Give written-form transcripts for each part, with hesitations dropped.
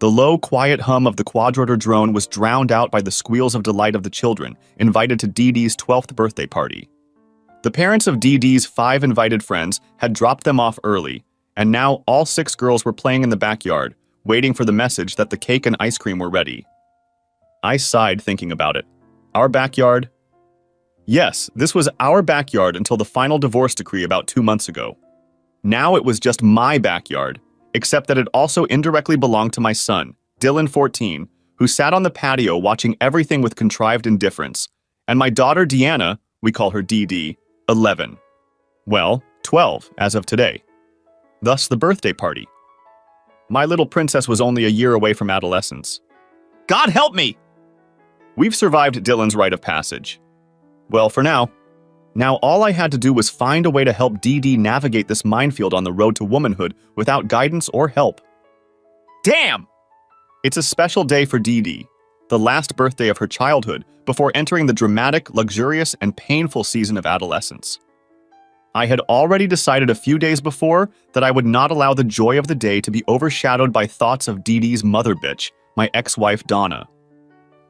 The low, quiet hum of the quadrotor drone was drowned out by the squeals of delight of the children invited to Dee Dee's 12th birthday party. The parents of Dee Dee's 5 invited friends had dropped them off early, and now all 6 girls were playing in the backyard, waiting for the message that the cake and ice cream were ready. I sighed thinking about it. Our backyard? Yes, this was our backyard until the final divorce decree about 2 months ago. Now it was just my backyard, except that it also indirectly belonged to my son, Dylan, 14, who sat on the patio watching everything with contrived indifference, and my daughter Deanna, we call her Dee Dee, 11. Well, 12 as of today. Thus the birthday party. My little princess was only a year away from adolescence. God help me! We've survived Dylan's rite of passage. Well, for now. Now all I had to do was find a way to help Dee Dee navigate this minefield on the road to womanhood without guidance or help. Damn! It's a special day for Dee Dee, the last birthday of her childhood before entering the dramatic, luxurious, and painful season of adolescence. I had already decided a few days before that I would not allow the joy of the day to be overshadowed by thoughts of Dee Dee's mother bitch, my ex-wife Donna.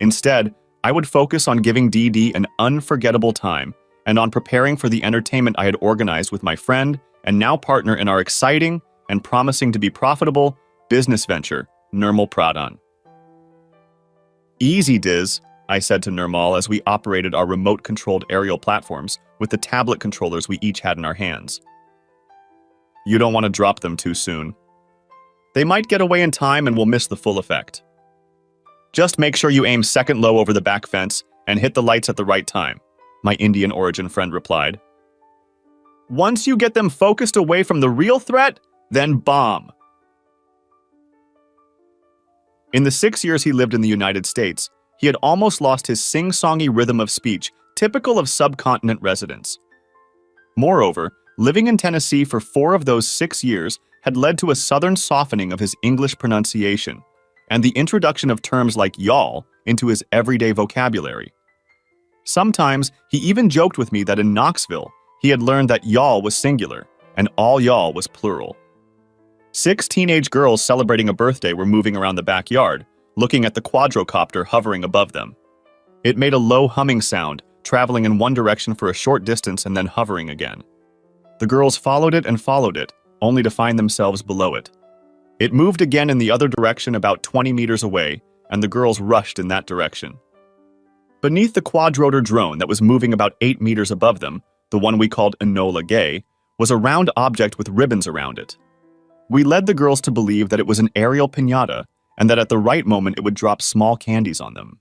Instead, I would focus on giving Dee Dee an unforgettable time and on preparing for the entertainment I had organized with my friend and now partner in our exciting and promising to be profitable business venture, Nirmal Pradhan. Easy, Diz, I said to Nirmal as we operated our remote-controlled aerial platforms with the tablet controllers we each had in our hands. You don't want to drop them too soon. They might get away in time and we'll miss the full effect. Just make sure you aim second low over the back fence and hit the lights at the right time, my Indian origin friend replied. Once you get them focused away from the real threat, then bomb. In the 6 years he lived in the United States, he had almost lost his sing-songy rhythm of speech, typical of subcontinent residents. Moreover, living in Tennessee for 4 of those 6 years had led to a southern softening of his English pronunciation, and the introduction of terms like y'all into his everyday vocabulary. Sometimes, he even joked with me that in Knoxville, he had learned that y'all was singular, and all y'all was plural. 6 teenage girls celebrating a birthday were moving around the backyard, looking at the quadrocopter hovering above them. It made a low humming sound, traveling in one direction for a short distance and then hovering again. The girls followed it, only to find themselves below it. It moved again in the other direction about 20 meters away, and the girls rushed in that direction. Beneath the quadrotor drone that was moving about 8 meters above them, the one we called Enola Gay, was a round object with ribbons around it. We led the girls to believe that it was an aerial piñata, and that at the right moment it would drop small candies on them.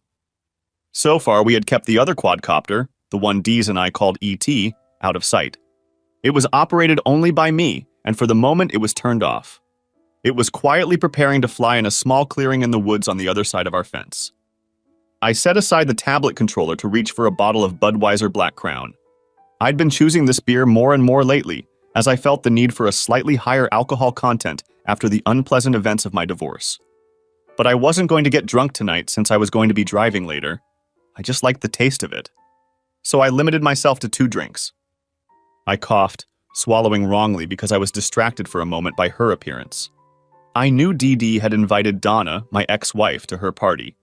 So far, we had kept the other quadcopter, the one Deez and I called E.T., out of sight. It was operated only by me, and for the moment it was turned off. It was quietly preparing to fly in a small clearing in the woods on the other side of our fence. I set aside the tablet controller to reach for a bottle of Budweiser Black Crown. I'd been choosing this beer more and more lately, as I felt the need for a slightly higher alcohol content after the unpleasant events of my divorce. But I wasn't going to get drunk tonight since I was going to be driving later. I just liked the taste of it. So I limited myself to 2 drinks. I coughed, swallowing wrongly because I was distracted for a moment by her appearance. I knew Dee Dee had invited Donna, my ex-wife, to her party.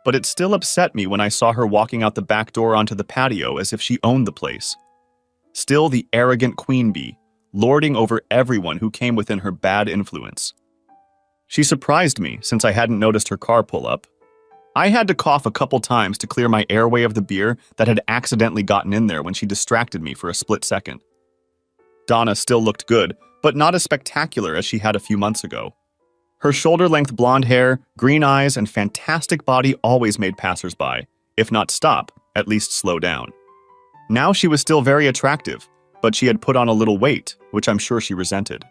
But it still upset me when I saw her walking out the back door onto the patio as if she owned the place. Still the arrogant queen bee, lording over everyone who came within her bad influence. She surprised me since I hadn't noticed her car pull up. I had to cough a couple times to clear my airway of the beer that had accidentally gotten in there when she distracted me for a split second. Donna still looked good, but not as spectacular as she had a few months ago. Her shoulder-length blonde hair, green eyes, and fantastic body always made passers-by, if not stop, at least slow down. Now she was still very attractive, but she had put on a little weight, which I'm sure she resented.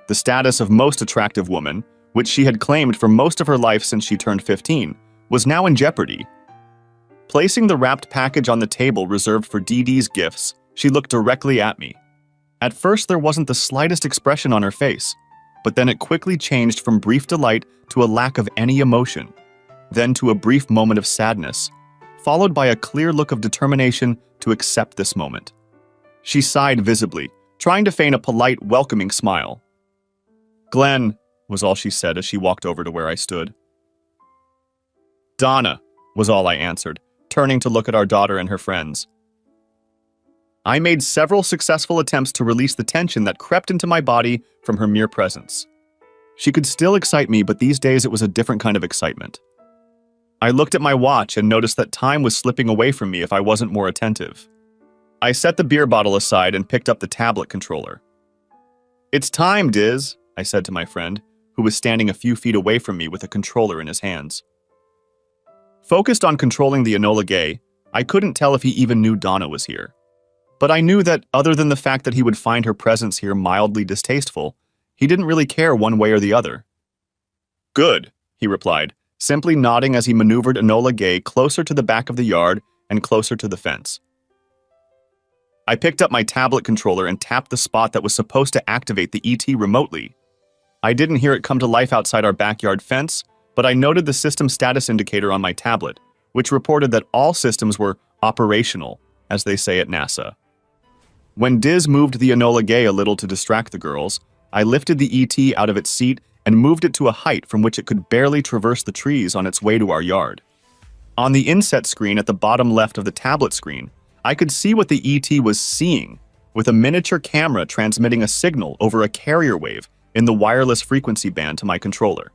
The status of most attractive woman, which she had claimed for most of her life since she turned 15, was now in jeopardy. Placing the wrapped package on the table reserved for Dee Dee's gifts, she looked directly at me. At first, there wasn't the slightest expression on her face, but then it quickly changed from brief delight to a lack of any emotion, then to a brief moment of sadness, followed by a clear look of determination to accept this moment. She sighed visibly, trying to feign a polite, welcoming smile. "Glenn, was all she said as she walked over to where I stood. Donna, was all I answered, turning to look at our daughter and her friends. I made several successful attempts to release the tension that crept into my body from her mere presence. She could still excite me, but these days it was a different kind of excitement. I looked at my watch and noticed that time was slipping away from me if I wasn't more attentive. I set the beer bottle aside and picked up the tablet controller. "It's time, Diz," I said to my friend, who was standing a few feet away from me with a controller in his hands. Focused on controlling the Enola Gay, I couldn't tell if he even knew Donna was here. But I knew that, other than the fact that he would find her presence here mildly distasteful, he didn't really care one way or the other. "Good," he replied, simply nodding as he maneuvered Enola Gay closer to the back of the yard and closer to the fence. I picked up my tablet controller and tapped the spot that was supposed to activate the ET remotely. I didn't hear it come to life outside our backyard fence, but I noted the system status indicator on my tablet, which reported that all systems were operational, as they say at NASA. When Diz moved the Enola Gay a little to distract the girls, I lifted the ET out of its seat and moved it to a height from which it could barely traverse the trees on its way to our yard. On the inset screen at the bottom left of the tablet screen, I could see what the ET was seeing, with a miniature camera transmitting a signal over a carrier wave in the wireless frequency band to my controller.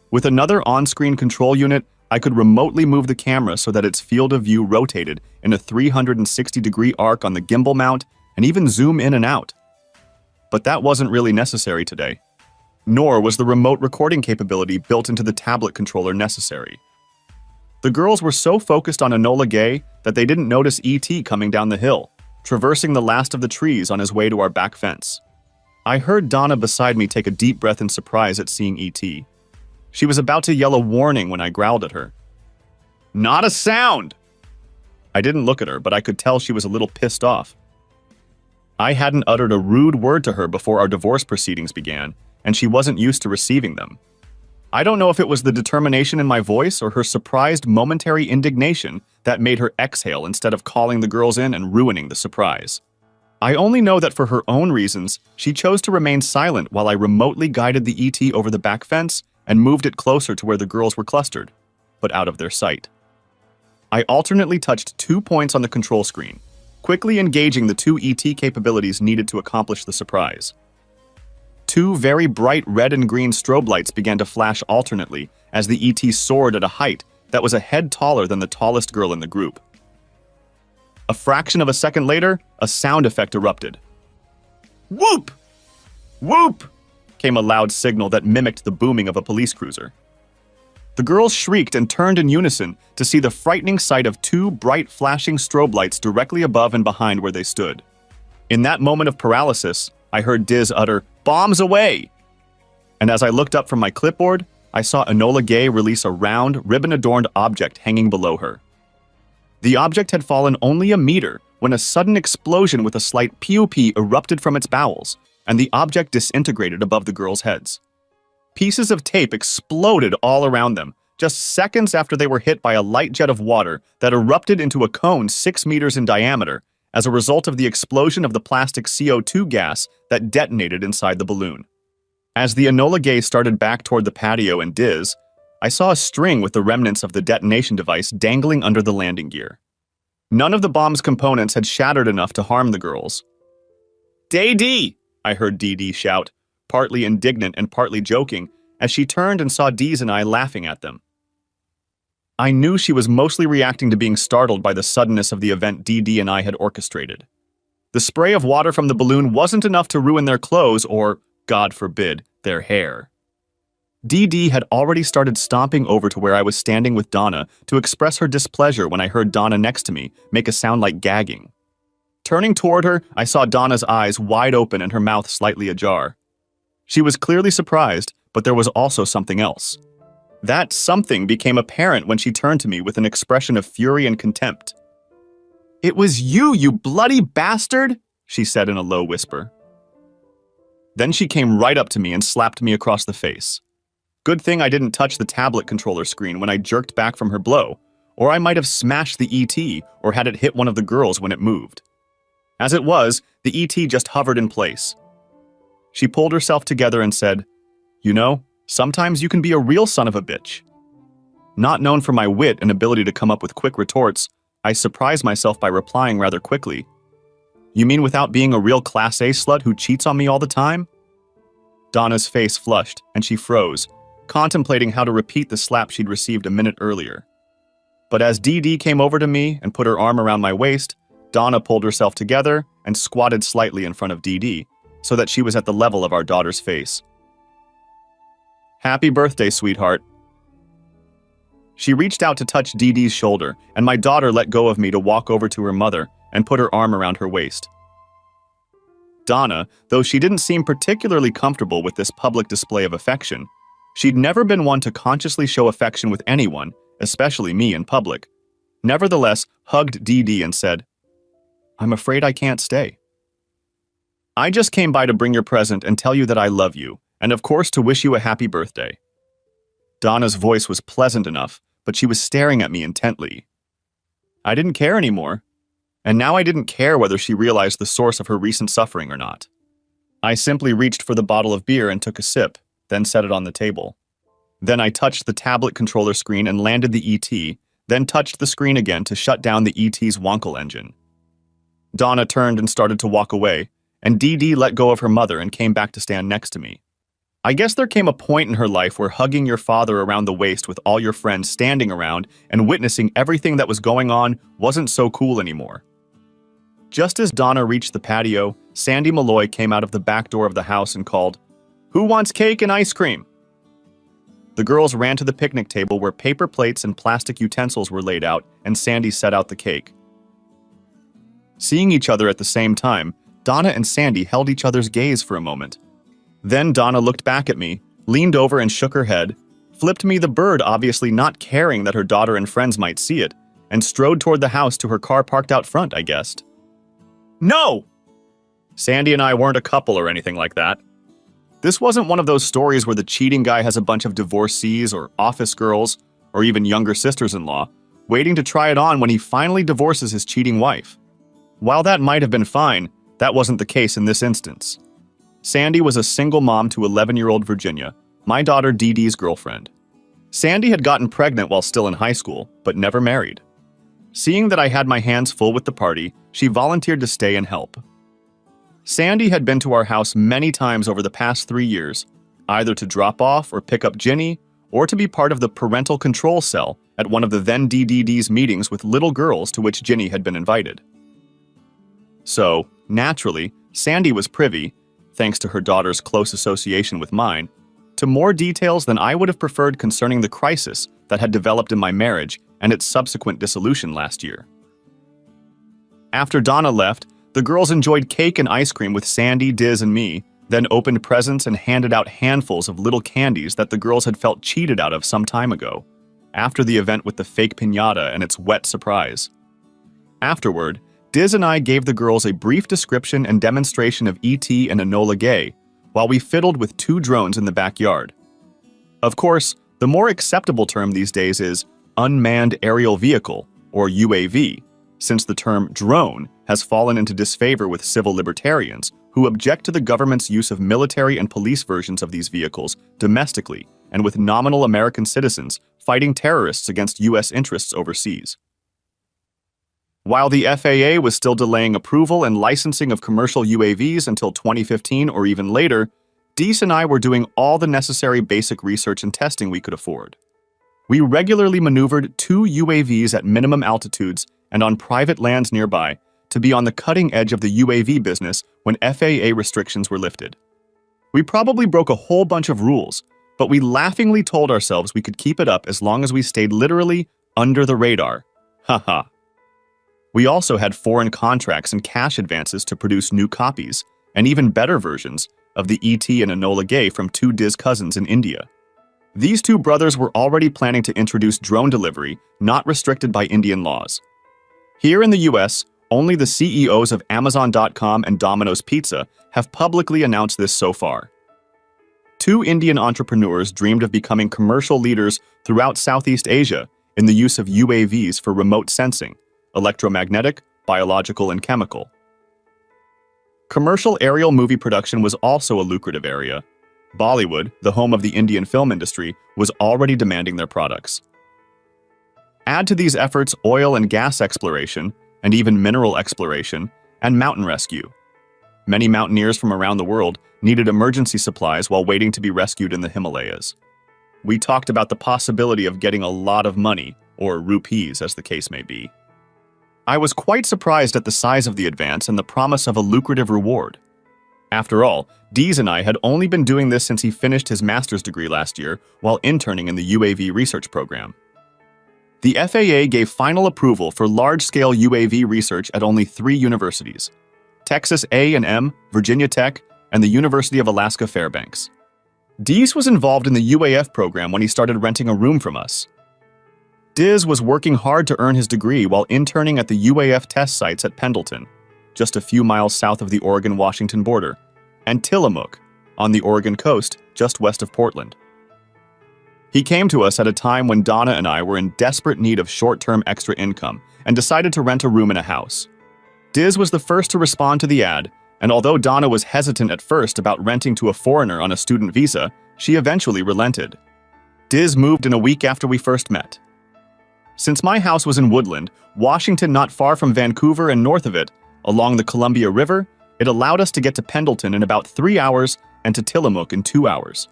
With another on-screen control unit, I could remotely move the camera so that its field of view rotated in a 360-degree arc on the gimbal mount and even zoom in and out. But that wasn't really necessary today. Nor was the remote recording capability built into the tablet controller necessary. The girls were so focused on Enola Gay that they didn't notice ET coming down the hill, traversing the last of the trees on his way to our back fence. I heard Donna beside me take a deep breath in surprise at seeing ET. She was about to yell a warning when I growled at her. "Not a sound!" I didn't look at her, but I could tell she was a little pissed off. I hadn't uttered a rude word to her before our divorce proceedings began, and she wasn't used to receiving them. I don't know if it was the determination in my voice or her surprised momentary indignation that made her exhale instead of calling the girls in and ruining the surprise. I only know that for her own reasons, she chose to remain silent while I remotely guided the ET over the back fence and moved it closer to where the girls were clustered, but out of their sight. I alternately touched 2 points on the control screen, quickly engaging the 2 ET capabilities needed to accomplish the surprise. 2 very bright red and green strobe lights began to flash alternately as the ET soared at a height that was a head taller than the tallest girl in the group. A fraction of a second later, a sound effect erupted. "Whoop! Whoop!" came a loud signal that mimicked the booming of a police cruiser. The girls shrieked and turned in unison to see the frightening sight of 2 bright flashing strobe lights directly above and behind where they stood. In that moment of paralysis, I heard Diz utter, "Bombs away!" And as I looked up from my clipboard, I saw Enola Gay release a round, ribbon-adorned object hanging below her. The object had fallen only a meter when a sudden explosion with a slight pew-pew erupted from its bowels, and the object disintegrated above the girls' heads. Pieces of tape exploded all around them, just seconds after they were hit by a light jet of water that erupted into a cone 6 meters in diameter as a result of the explosion of the plastic CO2 gas that detonated inside the balloon. As the Enola Gay started back toward the patio and Diz, I saw a string with the remnants of the detonation device dangling under the landing gear. None of the bomb's components had shattered enough to harm the girls. "Dee!" I heard Dee shout, partly indignant and partly joking, as she turned and saw Deez and I laughing at them. I knew she was mostly reacting to being startled by the suddenness of the event Dee and I had orchestrated. The spray of water from the balloon wasn't enough to ruin their clothes or, God forbid, their hair. Dee had already started stomping over to where I was standing with Donna to express her displeasure when I heard Donna next to me make a sound like gagging. Turning toward her, I saw Donna's eyes wide open and her mouth slightly ajar. She was clearly surprised, but there was also something else. That something became apparent when she turned to me with an expression of fury and contempt. "It was you, you bloody bastard!" she said in a low whisper. Then she came right up to me and slapped me across the face. Good thing I didn't touch the tablet controller screen when I jerked back from her blow, or I might have smashed the ET or had it hit one of the girls when it moved. As it was, the ET just hovered in place. She pulled herself together and said, You know, sometimes you can be a real son of a bitch. Not known for my wit and ability to come up with quick retorts, I surprised myself by replying rather quickly. You mean without being a real Class A slut who cheats on me all the time? Donna's face flushed, and she froze, contemplating how to repeat the slap she'd received a minute earlier. But as Dee Dee came over to me and put her arm around my waist, Donna pulled herself together and squatted slightly in front of Dee Dee, so that she was at the level of our daughter's face. Happy birthday, sweetheart. She reached out to touch Dee Dee's shoulder, and my daughter let go of me to walk over to her mother and put her arm around her waist. Donna, though she didn't seem particularly comfortable with this public display of affection, she'd never been one to consciously show affection with anyone, especially me in public, nevertheless hugged Dee Dee and said, I'm afraid I can't stay. I just came by to bring your present and tell you that I love you, and of course to wish you a happy birthday. Donna's voice was pleasant enough, but she was staring at me intently. I didn't care anymore, and now I didn't care whether she realized the source of her recent suffering or not. I simply reached for the bottle of beer and took a sip, then set it on the table. Then I touched the tablet controller screen and landed the ET, then touched the screen again to shut down the ET's Wonkel engine. Donna turned and started to walk away, and Dee Dee let go of her mother and came back to stand next to me. I guess there came a point in her life where hugging your father around the waist with all your friends standing around and witnessing everything that was going on wasn't so cool anymore. Just as Donna reached the patio, Sandy Malloy came out of the back door of the house and called, "Who wants cake and ice cream?" The girls ran to the picnic table where paper plates and plastic utensils were laid out, and Sandy set out the cake. Seeing each other at the same time, Donna and Sandy held each other's gaze for a moment. Then Donna looked back at me, leaned over and shook her head, flipped me the bird, obviously not caring that her daughter and friends might see it, and strode toward the house to her car parked out front, I guessed. No! Sandy and I weren't a couple or anything like that. This wasn't one of those stories where the cheating guy has a bunch of divorcees or office girls, or even younger sisters-in-law, waiting to try it on when he finally divorces his cheating wife. While that might have been fine, that wasn't the case in this instance. Sandy was a single mom to 11-year-old Virginia, my daughter Dee Dee's girlfriend. Sandy had gotten pregnant while still in high school, but never married. Seeing that I had my hands full with the party, she volunteered to stay and help. Sandy had been to our house many times over the past 3 years, either to drop off or pick up Ginny, or to be part of the parental control cell at one of the then DDD's meetings with little girls to which Ginny had been invited. So, naturally, Sandy was privy, thanks to her daughter's close association with mine, to more details than I would have preferred concerning the crisis that had developed in my marriage and its subsequent dissolution last year. After Donna left, the girls enjoyed cake and ice cream with Sandy, Diz, and me, then opened presents and handed out handfuls of little candies that the girls had felt cheated out of some time ago, after the event with the fake piñata and its wet surprise. Afterward, Diz and I gave the girls a brief description and demonstration of E.T. and Enola Gay, while we fiddled with 2 drones in the backyard. Of course, the more acceptable term these days is unmanned aerial vehicle, or UAV, since the term drone has fallen into disfavor with civil libertarians who object to the government's use of military and police versions of these vehicles domestically and with nominal American citizens fighting terrorists against U.S. interests overseas. While the FAA was still delaying approval and licensing of commercial UAVs until 2015 or even later, Dees and I were doing all the necessary basic research and testing we could afford. We regularly maneuvered 2 UAVs at minimum altitudes and on private lands nearby to be on the cutting edge of the UAV business when FAA restrictions were lifted. We probably broke a whole bunch of rules, but we laughingly told ourselves we could keep it up as long as we stayed literally under the radar. Haha. We also had foreign contracts and cash advances to produce new copies, and even better versions, of the E.T. and Enola Gay from 2 Diz cousins in India. These 2 brothers were already planning to introduce drone delivery, not restricted by Indian laws. Here in the US, only the CEOs of Amazon.com and Domino's Pizza have publicly announced this so far. 2 Indian entrepreneurs dreamed of becoming commercial leaders throughout Southeast Asia in the use of UAVs for remote sensing, electromagnetic, biological, and chemical. Commercial aerial movie production was also a lucrative area. Bollywood, the home of the Indian film industry, was already demanding their products. Add to these efforts oil and gas exploration, and even mineral exploration, and mountain rescue. Many mountaineers from around the world needed emergency supplies while waiting to be rescued in the Himalayas. We talked about the possibility of getting a lot of money, or rupees as the case may be. I was quite surprised at the size of the advance and the promise of a lucrative reward. After all, Dees and I had only been doing this since he finished his master's degree last year while interning in the UAV research program. The FAA gave final approval for large-scale UAV research at only 3 universities: Texas A&M, Virginia Tech, and the University of Alaska Fairbanks. Dees was involved in the UAF program when he started renting a room from us. Diz was working hard to earn his degree while interning at the UAF test sites at Pendleton, just a few miles south of the Oregon-Washington border, and Tillamook, on the Oregon coast, just west of Portland. He came to us at a time when Donna and I were in desperate need of short-term extra income and decided to rent a room in a house. Diz was the first to respond to the ad, and although Donna was hesitant at first about renting to a foreigner on a student visa, she eventually relented. Diz moved in a week after we first met. Since my house was in Woodland, Washington not far from Vancouver and north of it, along the Columbia River, it allowed us to get to Pendleton in about 3 hours and to Tillamook in 2 hours.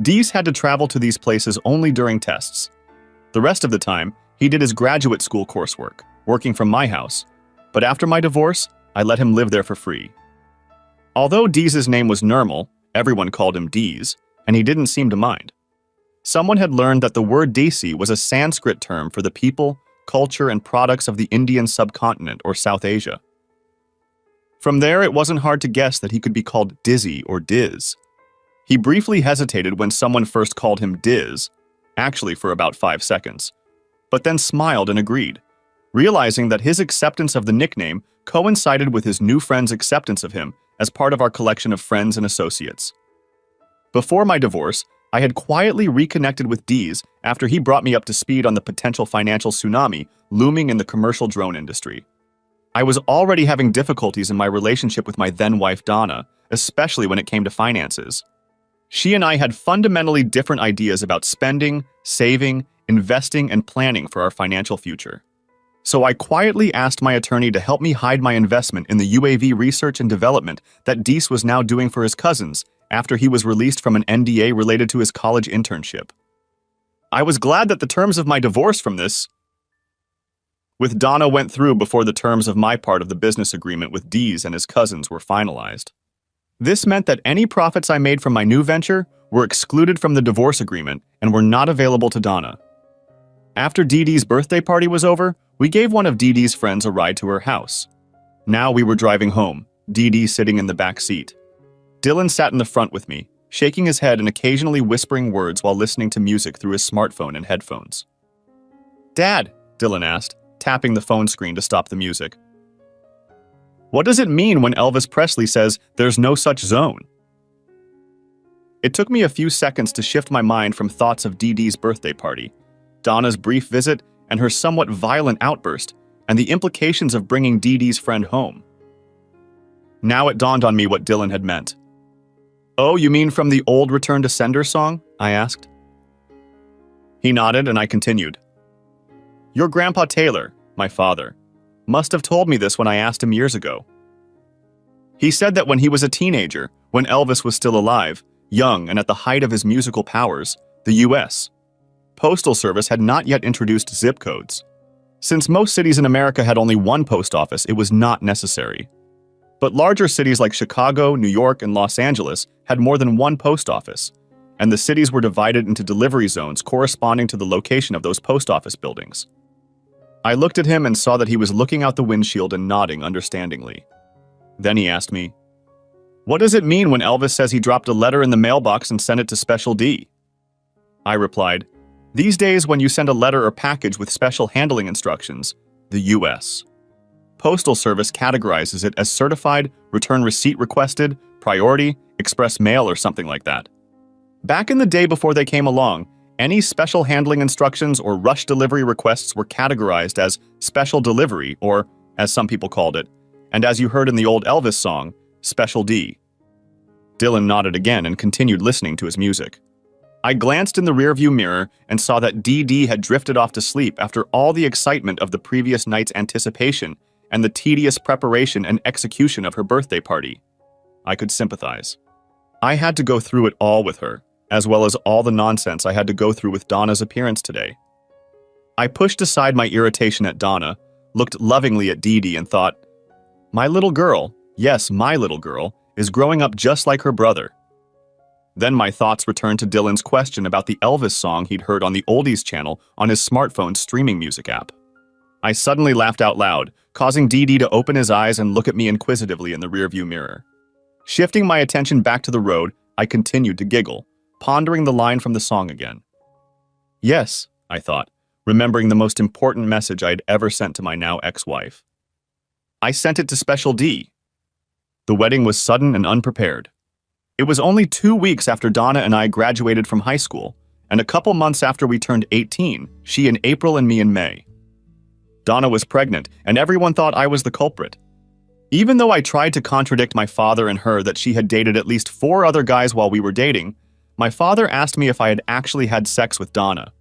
Dees had to travel to these places only during tests. The rest of the time, he did his graduate school coursework, working from my house, but after my divorce, I let him live there for free. Although Dees' name was Nirmal, everyone called him Dees, and he didn't seem to mind. Someone had learned that the word Desi was a Sanskrit term for the people, culture, and products of the Indian subcontinent or South Asia. From there, it wasn't hard to guess that he could be called Dizzy or Diz. He briefly hesitated when someone first called him Diz, actually for about 5 seconds, but then smiled and agreed, realizing that his acceptance of the nickname coincided with his new friend's acceptance of him as part of our collection of friends and associates. Before my divorce, I had quietly reconnected with Dees after he brought me up to speed on the potential financial tsunami looming in the commercial drone industry. I was already having difficulties in my relationship with my then-wife Donna, especially when it came to finances. She and I had fundamentally different ideas about spending, saving, investing, and planning for our financial future. So I quietly asked my attorney to help me hide my investment in the UAV research and development that Dees was now doing for his cousins after he was released from an NDA related to his college internship. I was glad that the terms of my divorce from this with Donna went through before the terms of my part of the business agreement with Dees and his cousins were finalized. This meant that any profits I made from my new venture were excluded from the divorce agreement and were not available to Donna. After Dee Dee's birthday party was over, we gave one of Dee Dee's friends a ride to her house. Now we were driving home, Dee Dee sitting in the back seat. Dylan sat in the front with me, shaking his head and occasionally whispering words while listening to music through his smartphone and headphones. "Dad," Dylan asked, tapping the phone screen to stop the music. "What does it mean when Elvis Presley says there's no such zone?" It took me a few seconds to shift my mind from thoughts of Dee Dee's birthday party, Donna's brief visit, and her somewhat violent outburst, and the implications of bringing Dee Dee's friend home. Now it dawned on me what Dylan had meant. "Oh, you mean from the old Return to Sender song?" I asked. He nodded and I continued. "Your Grandpa Taylor, my father, must have told me this when I asked him years ago. He said that when he was a teenager, when Elvis was still alive, young and at the height of his musical powers, the U.S. Postal Service had not yet introduced zip codes. Since most cities in America had only one post office, it was not necessary. But larger cities like Chicago, New York, and Los Angeles had more than one post office, and the cities were divided into delivery zones corresponding to the location of those post office buildings. I looked at him and saw that he was looking out the windshield and nodding understandingly. Then he asked me, "What does it mean when Elvis says he dropped a letter in the mailbox and sent it to Special D?" I replied, "These days when you send a letter or package with special handling instructions, the U.S. Postal Service categorizes it as certified, return receipt requested, priority, express mail, or something like that. Back in the day before they came along, any special handling instructions or rush delivery requests were categorized as special delivery, or, as some people called it, and as you heard in the old Elvis song, Special D. Dylan nodded again and continued listening to his music. I glanced in the rearview mirror and saw that DD had drifted off to sleep after all the excitement of the previous night's anticipation and the tedious preparation and execution of her birthday party. I could sympathize. I had to go through it all with her, as well as all the nonsense I had to go through with Donna's appearance today. I pushed aside my irritation at Donna, looked lovingly at Dee Dee and thought, my little girl, yes, my little girl, is growing up just like her brother. Then my thoughts returned to Dylan's question about the Elvis song he'd heard on the Oldies channel on his smartphone's streaming music app. I suddenly laughed out loud, causing Dee Dee to open his eyes and look at me inquisitively in the rearview mirror. Shifting my attention back to the road, I continued to giggle, pondering the line from the song again. Yes, I thought, remembering the most important message I'd ever sent to my now ex-wife. I sent it to Special D. The wedding was sudden and unprepared. It was only 2 weeks after Donna and I graduated from high school, and a couple months after we turned 18, she in April and me in May. Donna was pregnant, and everyone thought I was the culprit. Even though I tried to contradict my father and her that she had dated at least 4 other guys while we were dating, my father asked me if I had actually had sex with Donna.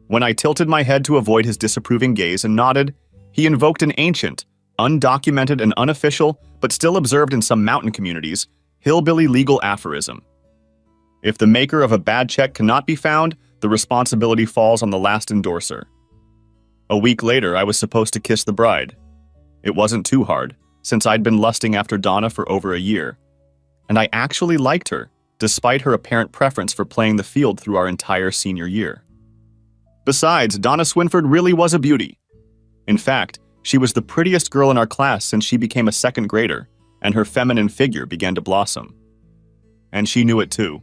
When I tilted my head to avoid his disapproving gaze and nodded, he invoked an ancient, undocumented and unofficial, but still observed in some mountain communities, hillbilly legal aphorism. If the maker of a bad check cannot be found, the responsibility falls on the last endorser. A week later, I was supposed to kiss the bride. It wasn't too hard, since I'd been lusting after Donna for over a year. And I actually liked her, despite her apparent preference for playing the field through our entire senior year. Besides, Donna Swinford really was a beauty. In fact, she was the prettiest girl in our class since she became a second grader, and her feminine figure began to blossom. And she knew it too.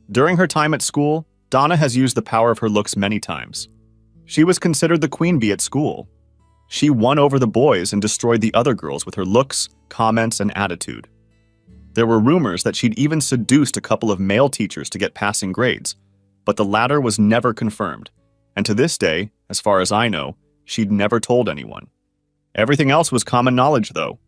During her time at school, Donna has used the power of her looks many times. She was considered the queen bee at school. She won over the boys and destroyed the other girls with her looks, comments, and attitude. There were rumors that she'd even seduced a couple of male teachers to get passing grades, but the latter was never confirmed, and to this day, as far as I know, she'd never told anyone. Everything else was common knowledge, though.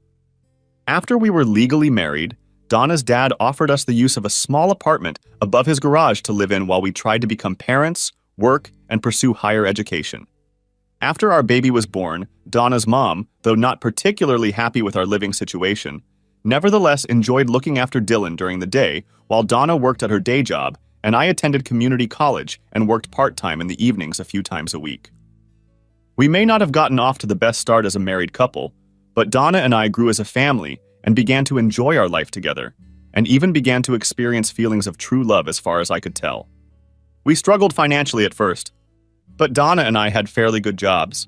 After we were legally married, Donna's dad offered us the use of a small apartment above his garage to live in while we tried to become parents, work, and pursue higher education. After our baby was born, Donna's mom, though not particularly happy with our living situation, nevertheless enjoyed looking after Dylan during the day while Donna worked at her day job and I attended community college and worked part-time in the evenings a few times a week. We may not have gotten off to the best start as a married couple, but Donna and I grew as a family and began to enjoy our life together, and even began to experience feelings of true love as far as I could tell. We struggled financially at first, but Donna and I had fairly good jobs.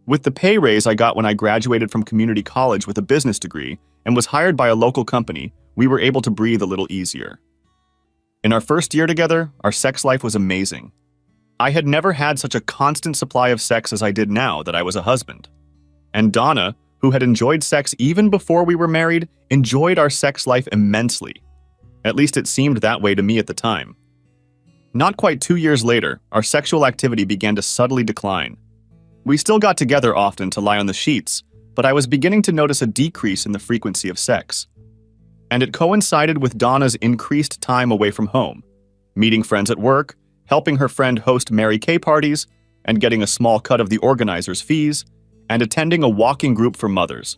With the pay raise I got when I graduated from community college with a business degree and was hired by a local company, we were able to breathe a little easier. In our first year together, our sex life was amazing. I had never had such a constant supply of sex as I did now that I was a husband. And Donna, who had enjoyed sex even before we were married, enjoyed our sex life immensely. At least it seemed that way to me at the time. Not quite 2 years later, our sexual activity began to subtly decline. We still got together often to lie on the sheets, but I was beginning to notice a decrease in the frequency of sex. And it coincided with Donna's increased time away from home, meeting friends at work, helping her friend host Mary Kay parties, and getting a small cut of the organizers' fees, and attending a walking group for mothers.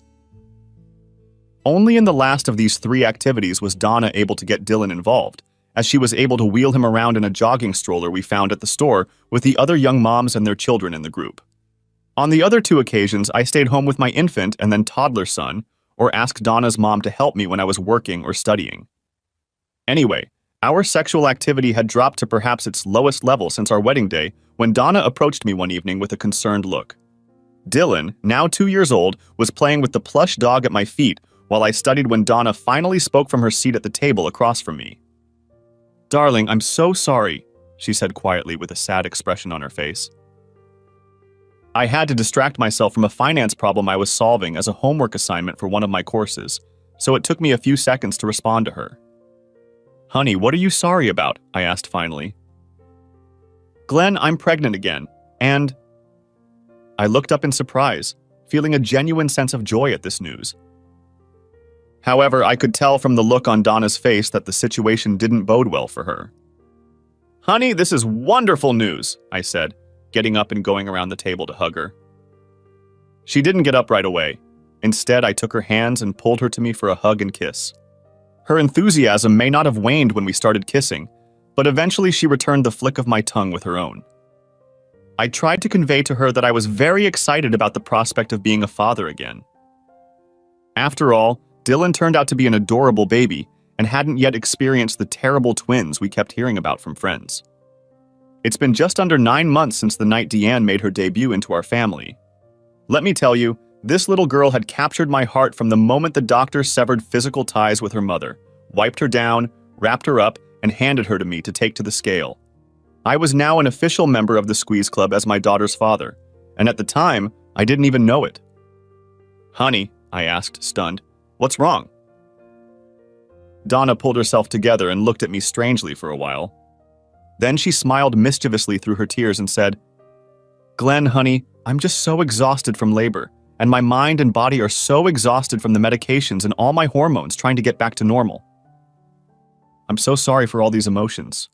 Only in the last of these 3 activities was Donna able to get Dylan involved, as she was able to wheel him around in a jogging stroller we found at the store with the other young moms and their children in the group. On the other 2 occasions, I stayed home with my infant and then toddler son, or asked Donna's mom to help me when I was working or studying. Anyway, our sexual activity had dropped to perhaps its lowest level since our wedding day when Donna approached me one evening with a concerned look. Dylan, now 2 years old, was playing with the plush dog at my feet while I studied when Donna finally spoke from her seat at the table across from me. "Darling, I'm so sorry," she said quietly with a sad expression on her face. I had to distract myself from a finance problem I was solving as a homework assignment for one of my courses, so it took me a few seconds to respond to her. "Honey, what are you sorry about?" I asked finally. "Glenn, I'm pregnant again, and..." I looked up in surprise, feeling a genuine sense of joy at this news. However, I could tell from the look on Donna's face that the situation didn't bode well for her. "Honey, this is wonderful news," I said, getting up and going around the table to hug her. She didn't get up right away. Instead, I took her hands and pulled her to me for a hug and kiss. Her enthusiasm may not have waned when we started kissing, but eventually she returned the flick of my tongue with her own. I tried to convey to her that I was very excited about the prospect of being a father again. After all, Dylan turned out to be an adorable baby and hadn't yet experienced the terrible twins we kept hearing about from friends. It's been just under 9 months since the night Deanne made her debut into our family. Let me tell you, this little girl had captured my heart from the moment the doctor severed physical ties with her mother, wiped her down, wrapped her up, and handed her to me to take to the scale. I was now an official member of the Squeeze Club as my daughter's father, and at the time, I didn't even know it. "Honey," I asked, stunned, "what's wrong?" Donna pulled herself together and looked at me strangely for a while. Then she smiled mischievously through her tears and said, "Glenn, honey, I'm just so exhausted from labor, and my mind and body are so exhausted from the medications and all my hormones trying to get back to normal. I'm so sorry for all these emotions."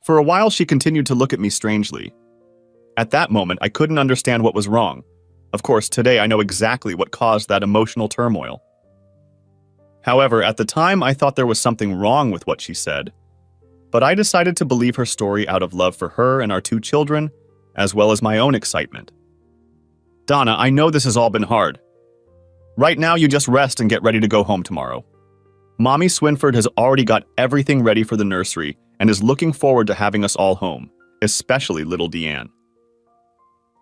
For a while, she continued to look at me strangely. At that moment, I couldn't understand what was wrong. Of course, today I know exactly what caused that emotional turmoil. However, at the time, I thought there was something wrong with what she said. But I decided to believe her story out of love for her and our 2 children, as well as my own excitement. "Donna, I know this has all been hard. Right now, you just rest and get ready to go home tomorrow. Mommy Swinford has already got everything ready for the nursery and is looking forward to having us all home, especially little Deanne."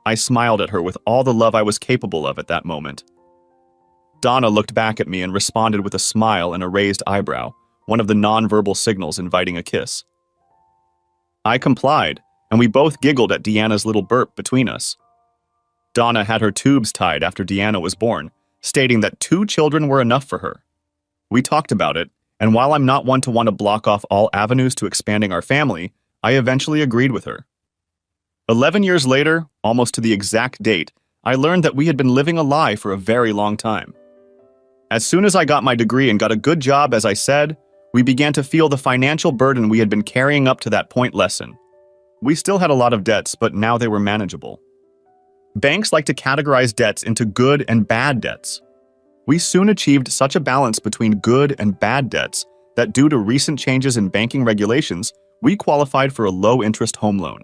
I smiled at her with all the love I was capable of at that moment. Donna looked back at me and responded with a smile and a raised eyebrow, one of the nonverbal signals inviting a kiss. I complied, and we both giggled at Deanna's little burp between us. Donna had her tubes tied after Deanna was born, stating that 2 children were enough for her. We talked about it, and while I'm not one to want to block off all avenues to expanding our family, I eventually agreed with her. 11 years later, almost to the exact date, I learned that we had been living a lie for a very long time. As soon as I got my degree and got a good job, as I said, we began to feel the financial burden we had been carrying up to that point lessen. We still had a lot of debts, but now they were manageable. Banks like to categorize debts into good and bad debts. We soon achieved such a balance between good and bad debts that due to recent changes in banking regulations, we qualified for a low-interest home loan.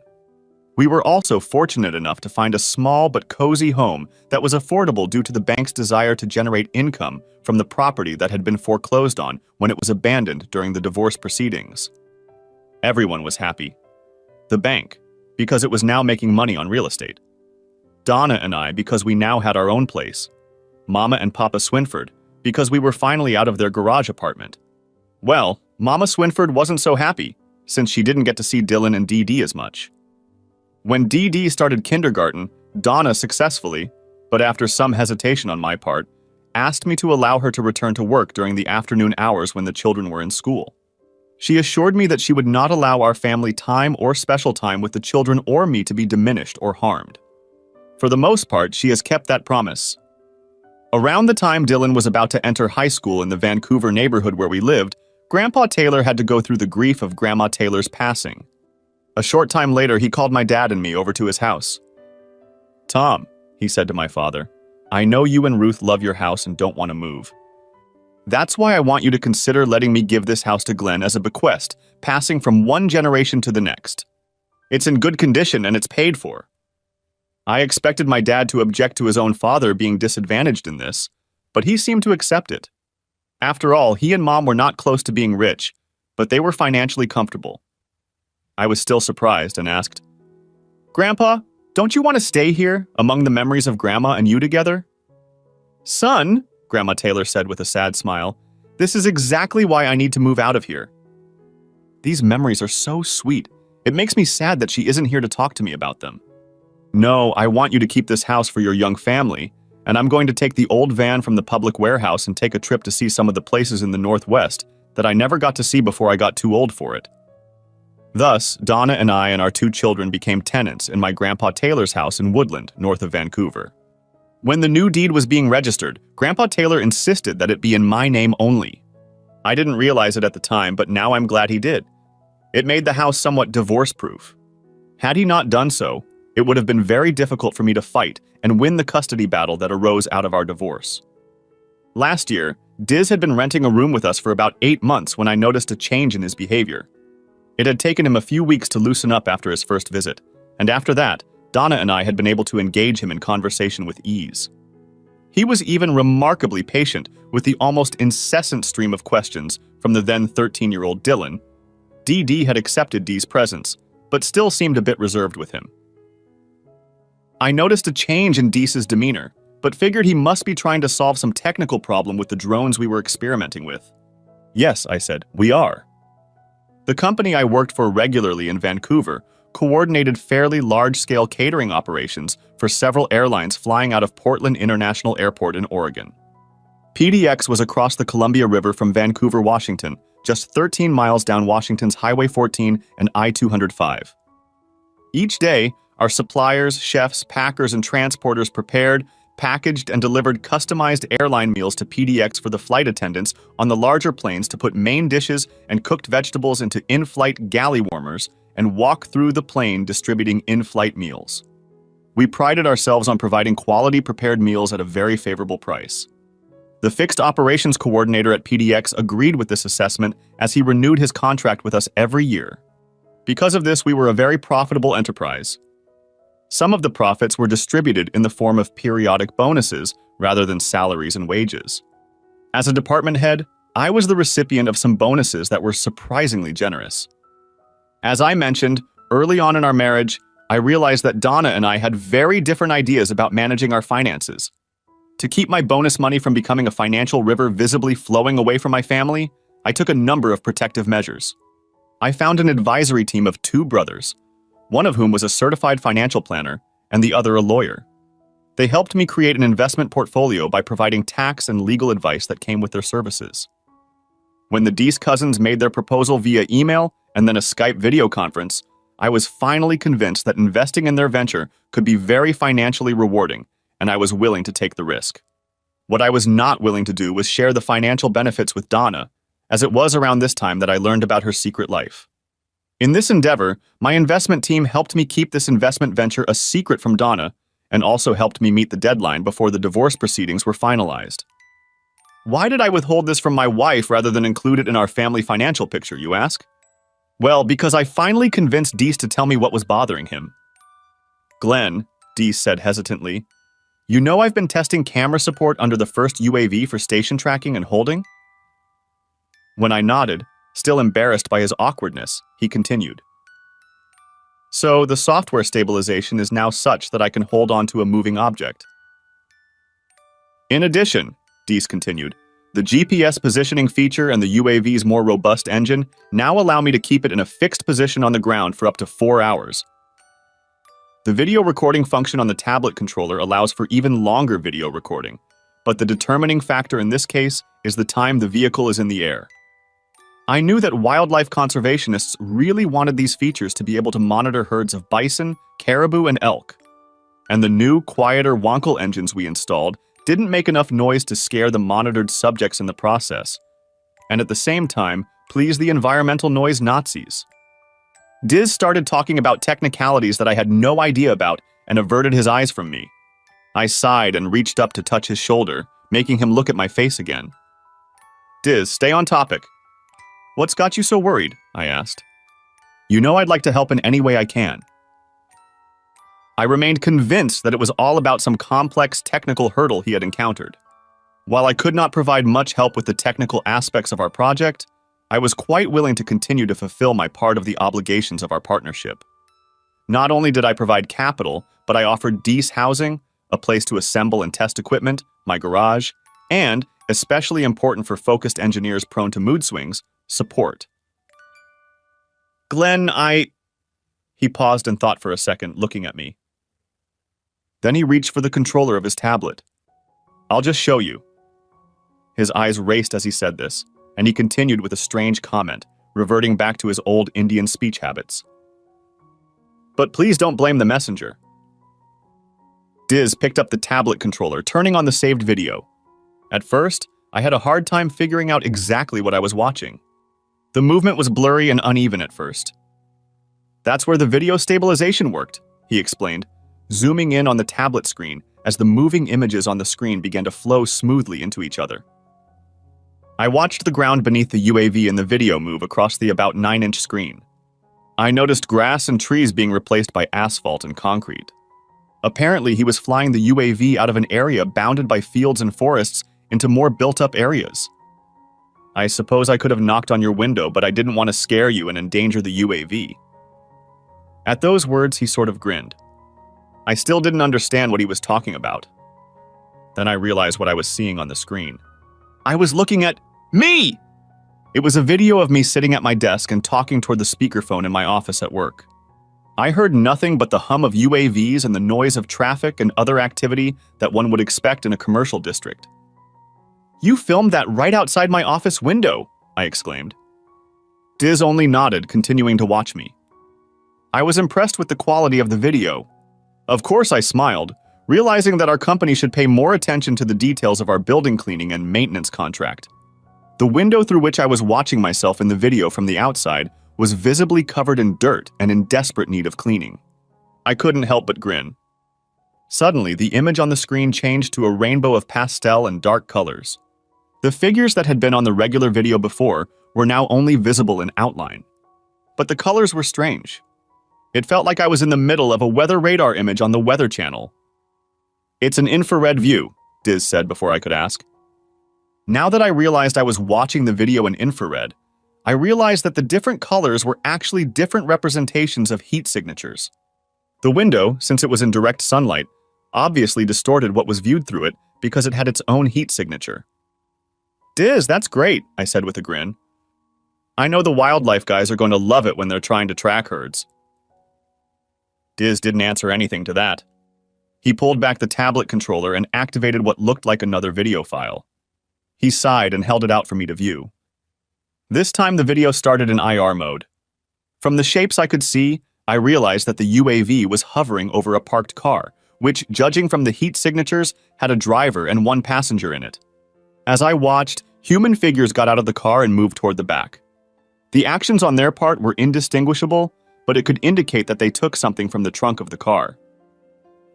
We were also fortunate enough to find a small but cozy home that was affordable due to the bank's desire to generate income from the property that had been foreclosed on when it was abandoned during the divorce proceedings. Everyone was happy. The bank, because it was now making money on real estate. Donna and I, because we now had our own place. Mama and Papa Swinford, because we were finally out of their garage apartment. Well, Mama Swinford wasn't so happy, since she didn't get to see Dylan and Dee Dee as much. When Dee Dee started kindergarten, Donna successfully, but after some hesitation on my part, asked me to allow her to return to work during the afternoon hours when the children were in school. She assured me that she would not allow our family time or special time with the children or me to be diminished or harmed. For the most part, she has kept that promise. Around the time Dylan was about to enter high school in the Vancouver neighborhood where we lived, Grandpa Taylor had to go through the grief of Grandma Taylor's passing. A short time later, he called my dad and me over to his house. "Tom," he said to my father, "I know you and Ruth love your house and don't want to move. That's why I want you to consider letting me give this house to Glenn as a bequest, passing from one generation to the next. It's in good condition and it's paid for." I expected my dad to object to his own father being disadvantaged in this, but he seemed to accept it. After all, he and Mom were not close to being rich, but they were financially comfortable. I was still surprised and asked, "Grandpa, don't you want to stay here, among the memories of Grandma and you together?" "Son," Grandma Taylor said with a sad smile, "this is exactly why I need to move out of here. These memories are so sweet. It makes me sad that she isn't here to talk to me about them. No, I want you to keep this house for your young family, and I'm going to take the old van from the public warehouse and take a trip to see some of the places in the Northwest that I never got to see before I got too old for it." Thus, Donna and I and our 2 children became tenants in my Grandpa Taylor's house in Woodland, north of Vancouver. When the new deed was being registered, Grandpa Taylor insisted that it be in my name only. I didn't realize it at the time, but now I'm glad he did. It made the house somewhat divorce-proof. Had he not done so, it would have been very difficult for me to fight and win the custody battle that arose out of our divorce. Last year, Diz had been renting a room with us for about 8 months when I noticed a change in his behavior. It had taken him a few weeks to loosen up after his first visit, and after that, Donna and I had been able to engage him in conversation with ease. He was even remarkably patient with the almost incessant stream of questions from the then 13-year-old Dylan. DD had accepted Dee's presence, but still seemed a bit reserved with him. I noticed a change in Dee's demeanor, but figured he must be trying to solve some technical problem with the drones we were experimenting with. Yes, I said, we are. The company I worked for regularly in Vancouver coordinated fairly large-scale catering operations for several airlines flying out of Portland International Airport in Oregon. PDX was across the Columbia River from Vancouver, Washington, just 13 miles down Washington's Highway 14 and I-205. Each day, our suppliers, chefs, packers, and transporters prepared, packaged, and delivered customized airline meals to PDX for the flight attendants on the larger planes to put main dishes and cooked vegetables into in-flight galley warmers and walk through the plane distributing in-flight meals. We prided ourselves on providing quality prepared meals at a very favorable price. The fixed operations coordinator at PDX agreed with this assessment as he renewed his contract with us every year. Because of this, we were a very profitable enterprise. Some of the profits were distributed in the form of periodic bonuses rather than salaries and wages. As a department head, I was the recipient of some bonuses that were surprisingly generous. As I mentioned, early on in our marriage, I realized that Donna and I had very different ideas about managing our finances. To keep my bonus money from becoming a financial river visibly flowing away from my family, I took a number of protective measures. I found an advisory team of 2 brothers, one of whom was a certified financial planner and the other a lawyer. They helped me create an investment portfolio by providing tax and legal advice that came with their services. When the Deese cousins made their proposal via email and then a Skype video conference, I was finally convinced that investing in their venture could be very financially rewarding, and I was willing to take the risk. What I was not willing to do was share the financial benefits with Donna, as it was around this time that I learned about her secret life. In this endeavor, my investment team helped me keep this investment venture a secret from Donna, and also helped me meet the deadline before the divorce proceedings were finalized. Why did I withhold this from my wife rather than include it in our family financial picture, you ask? Well, because I finally convinced Deese to tell me what was bothering him. Glenn, Deese said hesitantly, you know I've been testing camera support under the first UAV for station tracking and holding? When I nodded, still embarrassed by his awkwardness, he continued. So the software stabilization is now such that I can hold on to a moving object. In addition, Deese continued, the GPS positioning feature and the UAV's more robust engine now allow me to keep it in a fixed position on the ground for up to 4 hours. The video recording function on the tablet controller allows for even longer video recording, but the determining factor in this case is the time the vehicle is in the air. I knew that wildlife conservationists really wanted these features to be able to monitor herds of bison, caribou, and elk. And the new, quieter Wonkel engines we installed didn't make enough noise to scare the monitored subjects in the process, and at the same time, please the environmental noise Nazis. Diz started talking about technicalities that I had no idea about and averted his eyes from me. I sighed and reached up to touch his shoulder, making him look at my face again. Diz, stay on topic. What's got you so worried? I asked. You know I'd like to help in any way I can. I remained convinced that it was all about some complex technical hurdle he had encountered. While I could not provide much help with the technical aspects of our project, I was quite willing to continue to fulfill my part of the obligations of our partnership. Not only did I provide capital, but I offered Deese housing, a place to assemble and test equipment, my garage, and, especially important for focused engineers prone to mood swings, support. Glenn, He paused and thought for a second, looking at me. Then he reached for the controller of his tablet. I'll just show you. His eyes raced as he said this, and he continued with a strange comment, reverting back to his old Indian speech habits. But please don't blame the messenger. Diz picked up the tablet controller, turning on the saved video. At first, I had a hard time figuring out exactly what I was watching. The movement was blurry and uneven at first. "That's where the video stabilization worked," he explained, zooming in on the tablet screen as the moving images on the screen began to flow smoothly into each other. I watched the ground beneath the UAV in the video move across the about 9-inch screen. I noticed grass and trees being replaced by asphalt and concrete. Apparently, he was flying the UAV out of an area bounded by fields and forests into more built-up areas. "I suppose I could have knocked on your window, but I didn't want to scare you and endanger the UAV." At those words, he sort of grinned. I still didn't understand what he was talking about. Then I realized what I was seeing on the screen. I was looking at me! It was a video of me sitting at my desk and talking toward the speakerphone in my office at work. I heard nothing but the hum of UAVs and the noise of traffic and other activity that one would expect in a commercial district. "You filmed that right outside my office window," I exclaimed. Diz only nodded, continuing to watch me. I was impressed with the quality of the video. Of course, I smiled, realizing that our company should pay more attention to the details of our building cleaning and maintenance contract. The window through which I was watching myself in the video from the outside was visibly covered in dirt and in desperate need of cleaning. I couldn't help but grin. Suddenly, the image on the screen changed to a rainbow of pastel and dark colors. The figures that had been on the regular video before were now only visible in outline. But the colors were strange. It felt like I was in the middle of a weather radar image on the Weather Channel. "It's an infrared view," Diz said before I could ask. Now that I realized I was watching the video in infrared, I realized that the different colors were actually different representations of heat signatures. The window, since it was in direct sunlight, obviously distorted what was viewed through it because it had its own heat signature. "Diz, that's great," I said with a grin. "I know the wildlife guys are going to love it when they're trying to track herds." Diz didn't answer anything to that. He pulled back the tablet controller and activated what looked like another video file. He sighed and held it out for me to view. This time the video started in IR mode. From the shapes I could see, I realized that the UAV was hovering over a parked car, which, judging from the heat signatures, had a driver and one passenger in it. As I watched, human figures got out of the car and moved toward the back. The actions on their part were indistinguishable, but it could indicate that they took something from the trunk of the car.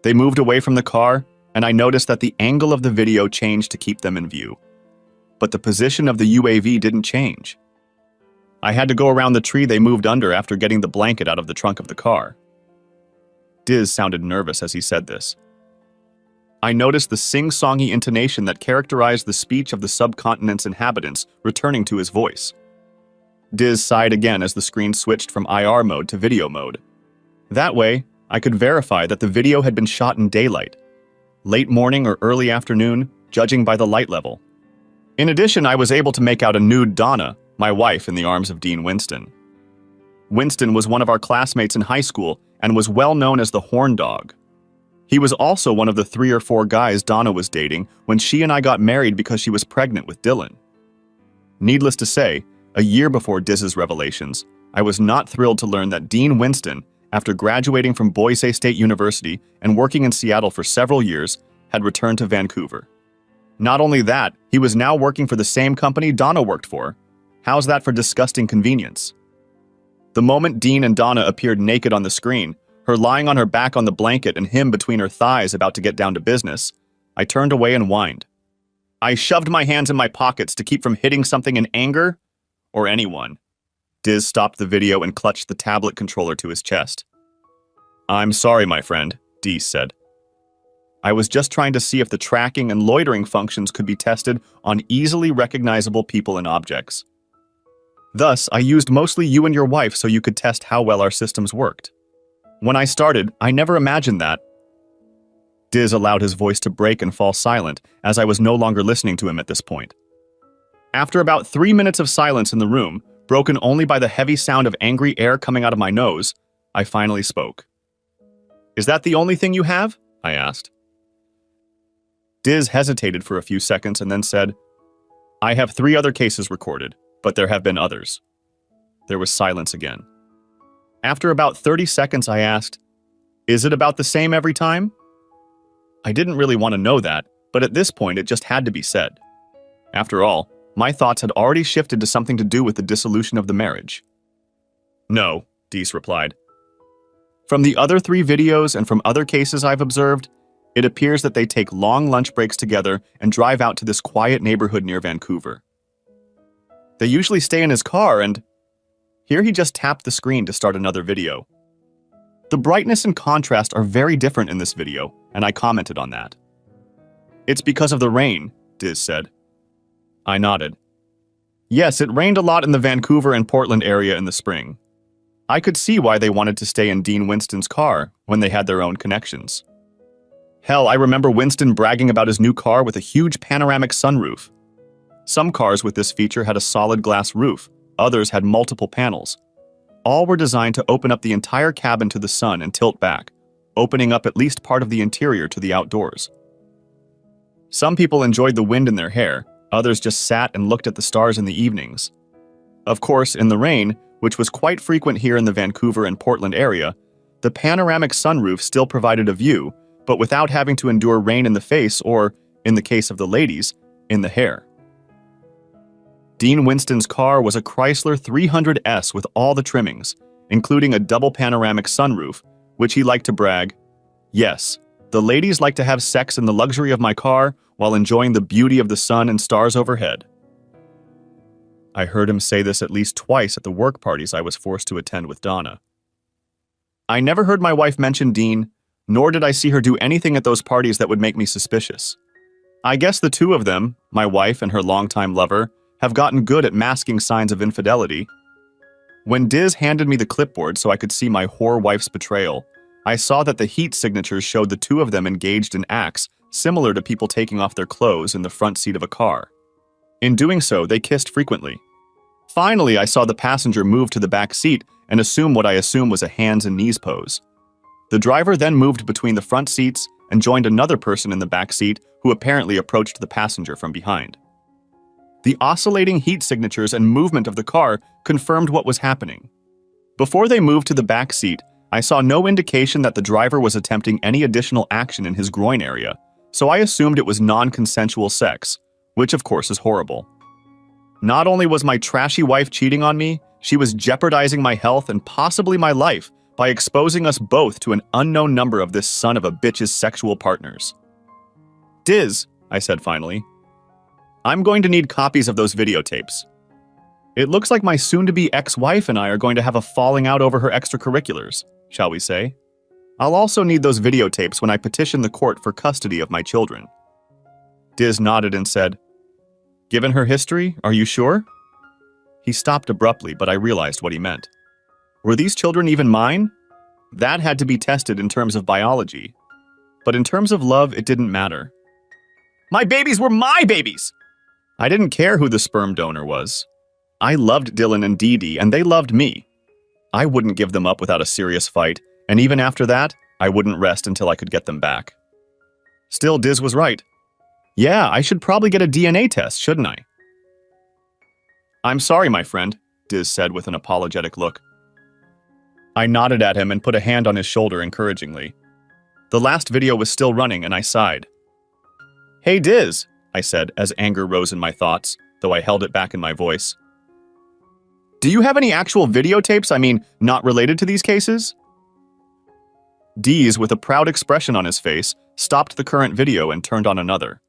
They moved away from the car, and I noticed that the angle of the video changed to keep them in view. But the position of the UAV didn't change. I had to go around the tree they moved under after getting the blanket out of the trunk of the car. Diz sounded nervous as he said this. I noticed the sing-songy intonation that characterized the speech of the subcontinent's inhabitants returning to his voice. Diz sighed again as the screen switched from IR mode to video mode. That way, I could verify that the video had been shot in daylight, late morning or early afternoon, judging by the light level. In addition, I was able to make out a nude Donna, my wife, in the arms of Dean Winston. Winston was one of our classmates in high school and was well known as the Horn Dog. He was also one of the 3 or 4 guys Donna was dating when she and I got married because she was pregnant with Dylan. Needless to say, a year before Diz's revelations, I was not thrilled to learn that Dean Winston, after graduating from Boise State University and working in Seattle for several years, had returned to Vancouver. Not only that, he was now working for the same company Donna worked for. How's that for disgusting convenience? The moment Dean and Donna appeared naked on the screen, her lying on her back on the blanket and him between her thighs about to get down to business, I turned away and whined. I shoved my hands in my pockets to keep from hitting something in anger, or anyone. Diz stopped the video and clutched the tablet controller to his chest. "I'm sorry, my friend," Diz said. I was just trying to see if the tracking and loitering functions could be tested on easily recognizable people and objects. Thus, I used mostly you and your wife so you could test how well our systems worked. When I started, I never imagined that. Diz allowed his voice to break and fall silent, as I was no longer listening to him at this point. After about 3 minutes of silence in the room, broken only by the heavy sound of angry air coming out of my nose, I finally spoke. "Is that the only thing you have?" I asked. Diz hesitated for a few seconds and then said, "I have 3 other cases recorded, but there have been others." There was silence again. After about 30 seconds, I asked, "Is it about the same every time?" I didn't really want to know that, but at this point it just had to be said. After all, my thoughts had already shifted to something to do with the dissolution of the marriage. No, Dees replied. From the other 3 videos and from other cases I've observed, it appears that they take long lunch breaks together and drive out to this quiet neighborhood near Vancouver. They usually stay in his car and... Here he just tapped the screen to start another video. The brightness and contrast are very different in this video, and I commented on that. It's because of the rain, Diz said. I nodded. Yes, it rained a lot in the Vancouver and Portland area in the spring. I could see why they wanted to stay in Dean Winston's car when they had their own connections. Hell, I remember Winston bragging about his new car with a huge panoramic sunroof. Some cars with this feature had a solid glass roof, others had multiple panels. All were designed to open up the entire cabin to the sun and tilt back, opening up at least part of the interior to the outdoors. Some people enjoyed the wind in their hair, others just sat and looked at the stars in the evenings. Of course, in the rain, which was quite frequent here in the Vancouver and Portland area, the panoramic sunroof still provided a view, but without having to endure rain in the face or, in the case of the ladies, in the hair. Dean Winston's car was a Chrysler 300S with all the trimmings, including a double panoramic sunroof, which he liked to brag, "Yes, the ladies like to have sex in the luxury of my car while enjoying the beauty of the sun and stars overhead." I heard him say this at least twice at the work parties I was forced to attend with Donna. I never heard my wife mention Dean, nor did I see her do anything at those parties that would make me suspicious. I guess the 2 of them, my wife and her longtime lover, have gotten good at masking signs of infidelity. When Diz handed me the clipboard so I could see my whore wife's betrayal, I saw that the heat signatures showed the 2 of them engaged in acts similar to people taking off their clothes in the front seat of a car. In doing so, they kissed frequently. Finally, I saw the passenger move to the back seat and assume what I assume was a hands and knees pose. The driver then moved between the front seats and joined another person in the back seat who apparently approached the passenger from behind. The oscillating heat signatures and movement of the car confirmed what was happening. Before they moved to the back seat, I saw no indication that the driver was attempting any additional action in his groin area, so I assumed it was non-consensual sex, which of course is horrible. Not only was my trashy wife cheating on me, she was jeopardizing my health and possibly my life by exposing us both to an unknown number of this son of a bitch's sexual partners. Diz, I said finally, I'm going to need copies of those videotapes. It looks like my soon-to-be ex-wife and I are going to have a falling out over her extracurriculars, shall we say. I'll also need those videotapes when I petition the court for custody of my children. Diz nodded and said, Given her history, are you sure? He stopped abruptly, but I realized what he meant. Were these children even mine? That had to be tested in terms of biology. But in terms of love, it didn't matter. My babies were my babies! I didn't care who the sperm donor was. I loved Dylan and Dee Dee, and they loved me. I wouldn't give them up without a serious fight, and even after that, I wouldn't rest until I could get them back. Still, Diz was right. Yeah, I should probably get a DNA test, shouldn't I? I'm sorry, my friend, Diz said with an apologetic look. I nodded at him and put a hand on his shoulder encouragingly. The last video was still running, and I sighed. Hey, Diz, I said as anger rose in my thoughts, though I held it back in my voice. Do you have any actual videotapes, not related to these cases? Diz, with a proud expression on his face, stopped the current video and turned on another.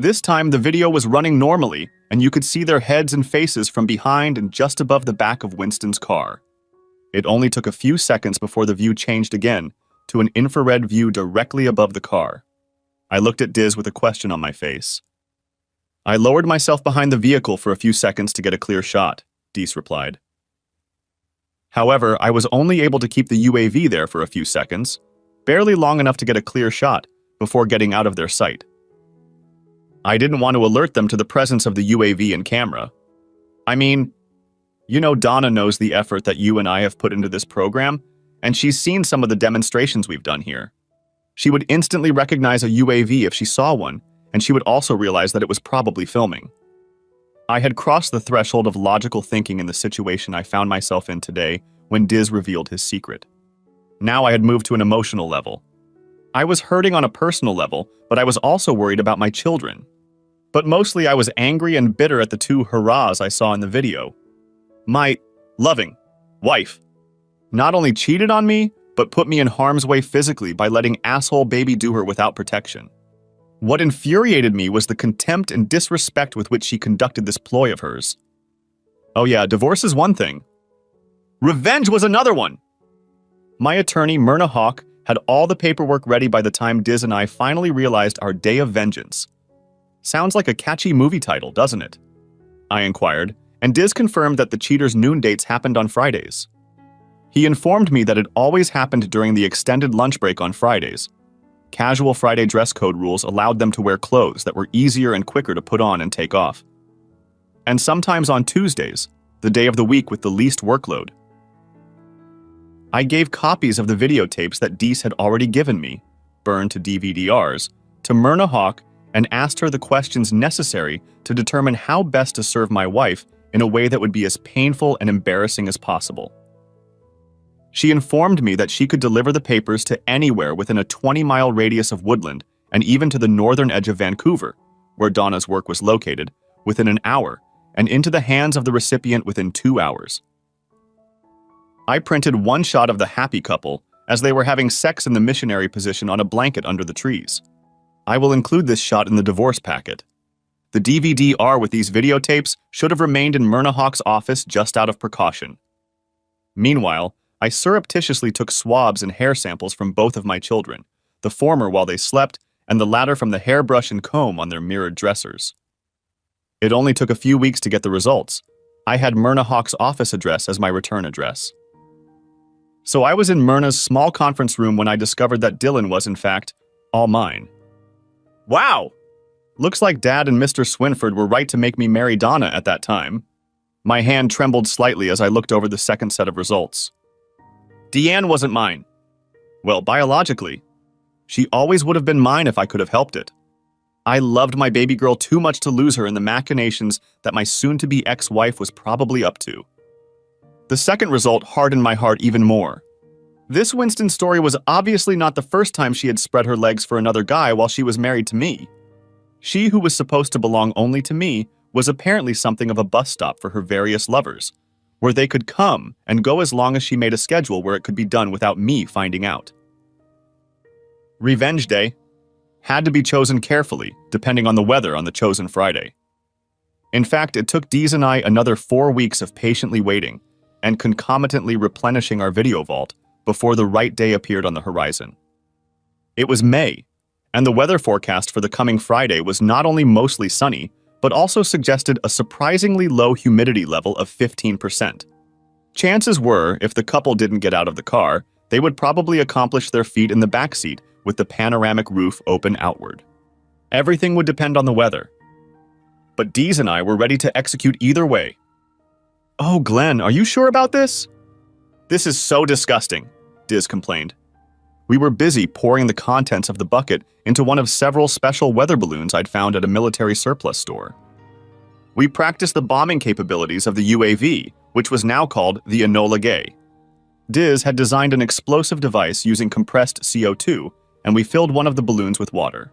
This time, the video was running normally, and you could see their heads and faces from behind and just above the back of Winston's car. It only took a few seconds before the view changed again to an infrared view directly above the car. I looked at Diz with a question on my face. I lowered myself behind the vehicle for a few seconds to get a clear shot, Diz replied. However, I was only able to keep the UAV there for a few seconds, barely long enough to get a clear shot before getting out of their sight. I didn't want to alert them to the presence of the UAV and camera. Donna knows the effort that you and I have put into this program, and she's seen some of the demonstrations we've done here. She would instantly recognize a UAV if she saw one, and she would also realize that it was probably filming. I had crossed the threshold of logical thinking in the situation I found myself in today when Diz revealed his secret. Now I had moved to an emotional level. I was hurting on a personal level, but I was also worried about my children. But mostly I was angry and bitter at the two hurrahs I saw in the video. My loving wife not only cheated on me, but put me in harm's way physically by letting asshole baby do her without protection. What infuriated me was the contempt and disrespect with which she conducted this ploy of hers. Oh yeah, divorce is one thing. Revenge was another one! My attorney, Myrna Hawk, had all the paperwork ready by the time Diz and I finally realized our day of vengeance. Sounds like a catchy movie title, doesn't it? I inquired, and Diz confirmed that the cheaters' noon dates happened on Fridays. He informed me that it always happened during the extended lunch break on Fridays. Casual Friday dress code rules allowed them to wear clothes that were easier and quicker to put on and take off. And sometimes on Tuesdays, the day of the week with the least workload. I gave copies of the videotapes that Diz had already given me, burned to DVD-Rs, to Myrna Hawk and asked her the questions necessary to determine how best to serve my wife in a way that would be as painful and embarrassing as possible. She informed me that she could deliver the papers to anywhere within a 20-mile radius of Woodland and even to the northern edge of Vancouver, where Donna's work was located, within an hour, and into the hands of the recipient within 2 hours. I printed one shot of the happy couple as they were having sex in the missionary position on a blanket under the trees. I will include this shot in the divorce packet. The DVD-R with these videotapes should have remained in Myrna Hawk's office just out of precaution. Meanwhile, I surreptitiously took swabs and hair samples from both of my children, the former while they slept, and the latter from the hairbrush and comb on their mirrored dressers. It only took a few weeks to get the results. I had Myrna Hawk's office address as my return address. So I was in Myrna's small conference room when I discovered that Dylan was, in fact, all mine. Wow! Looks like Dad and Mr. Swinford were right to make me marry Donna at that time. My hand trembled slightly as I looked over the second set of results. Deanne wasn't mine. Well, biologically, she always would have been mine if I could have helped it. I loved my baby girl too much to lose her in the machinations that my soon-to-be ex-wife was probably up to. The second result hardened my heart even more. This Winston story was obviously not the first time she had spread her legs for another guy while she was married to me. She who was supposed to belong only to me was apparently something of a bus stop for her various lovers, where they could come and go as long as she made a schedule where it could be done without me finding out. Revenge Day had to be chosen carefully, depending on the weather on the chosen Friday. In fact, it took Deez and I another 4 weeks of patiently waiting and concomitantly replenishing our video vault before the right day appeared on the horizon. It was May, and the weather forecast for the coming Friday was not only mostly sunny, but also suggested a surprisingly low humidity level of 15%. Chances were, if the couple didn't get out of the car, they would probably accomplish their feat in the backseat with the panoramic roof open outward. Everything would depend on the weather. But Deez and I were ready to execute either way. Oh, Glenn, are you sure about this? This is so disgusting, Diz complained. We were busy pouring the contents of the bucket into one of several special weather balloons I'd found at a military surplus store. We practiced the bombing capabilities of the UAV, which was now called the Enola Gay. Diz had designed an explosive device using compressed CO2, and we filled one of the balloons with water.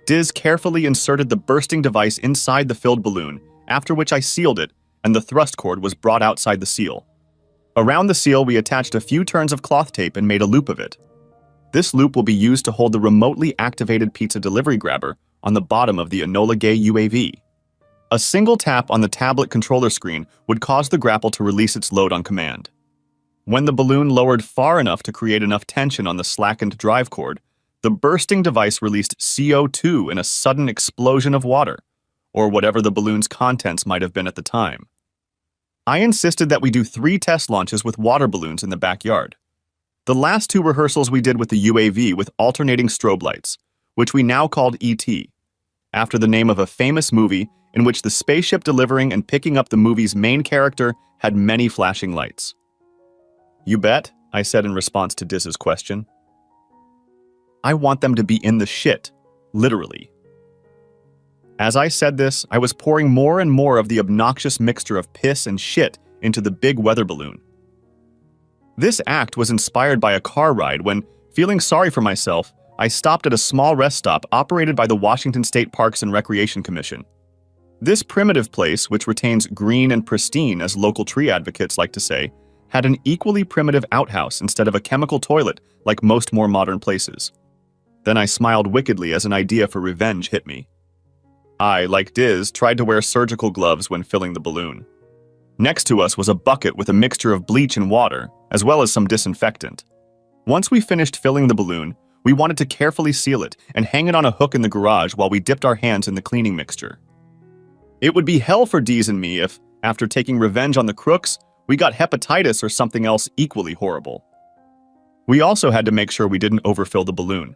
Diz carefully inserted the bursting device inside the filled balloon, after which I sealed it, and the thrust cord was brought outside the seal. Around the seal, we attached a few turns of cloth tape and made a loop of it. This loop will be used to hold the remotely activated pizza delivery grabber on the bottom of the Enola Gay UAV. A single tap on the tablet controller screen would cause the grapple to release its load on command. When the balloon lowered far enough to create enough tension on the slackened drive cord, the bursting device released CO2 in a sudden explosion of water, or whatever the balloon's contents might have been at the time. I insisted that we do 3 test launches with water balloons in the backyard. The last 2 rehearsals we did with the UAV with alternating strobe lights, which we now called E.T., after the name of a famous movie in which the spaceship delivering and picking up the movie's main character had many flashing lights. You bet, I said in response to Diz's question. I want them to be in the shit, literally. As I said this, I was pouring more and more of the obnoxious mixture of piss and shit into the big weather balloon. This act was inspired by a car ride when, feeling sorry for myself, I stopped at a small rest stop operated by the Washington State Parks and Recreation Commission. This primitive place, which retains green and pristine as local tree advocates like to say, had an equally primitive outhouse instead of a chemical toilet like most more modern places. Then I smiled wickedly as an idea for revenge hit me. I, like Diz, tried to wear surgical gloves when filling the balloon. Next to us was a bucket with a mixture of bleach and water, as well as some disinfectant. Once we finished filling the balloon, we wanted to carefully seal it and hang it on a hook in the garage while we dipped our hands in the cleaning mixture. It would be hell for Diz and me if, after taking revenge on the crooks, we got hepatitis or something else equally horrible. We also had to make sure we didn't overfill the balloon.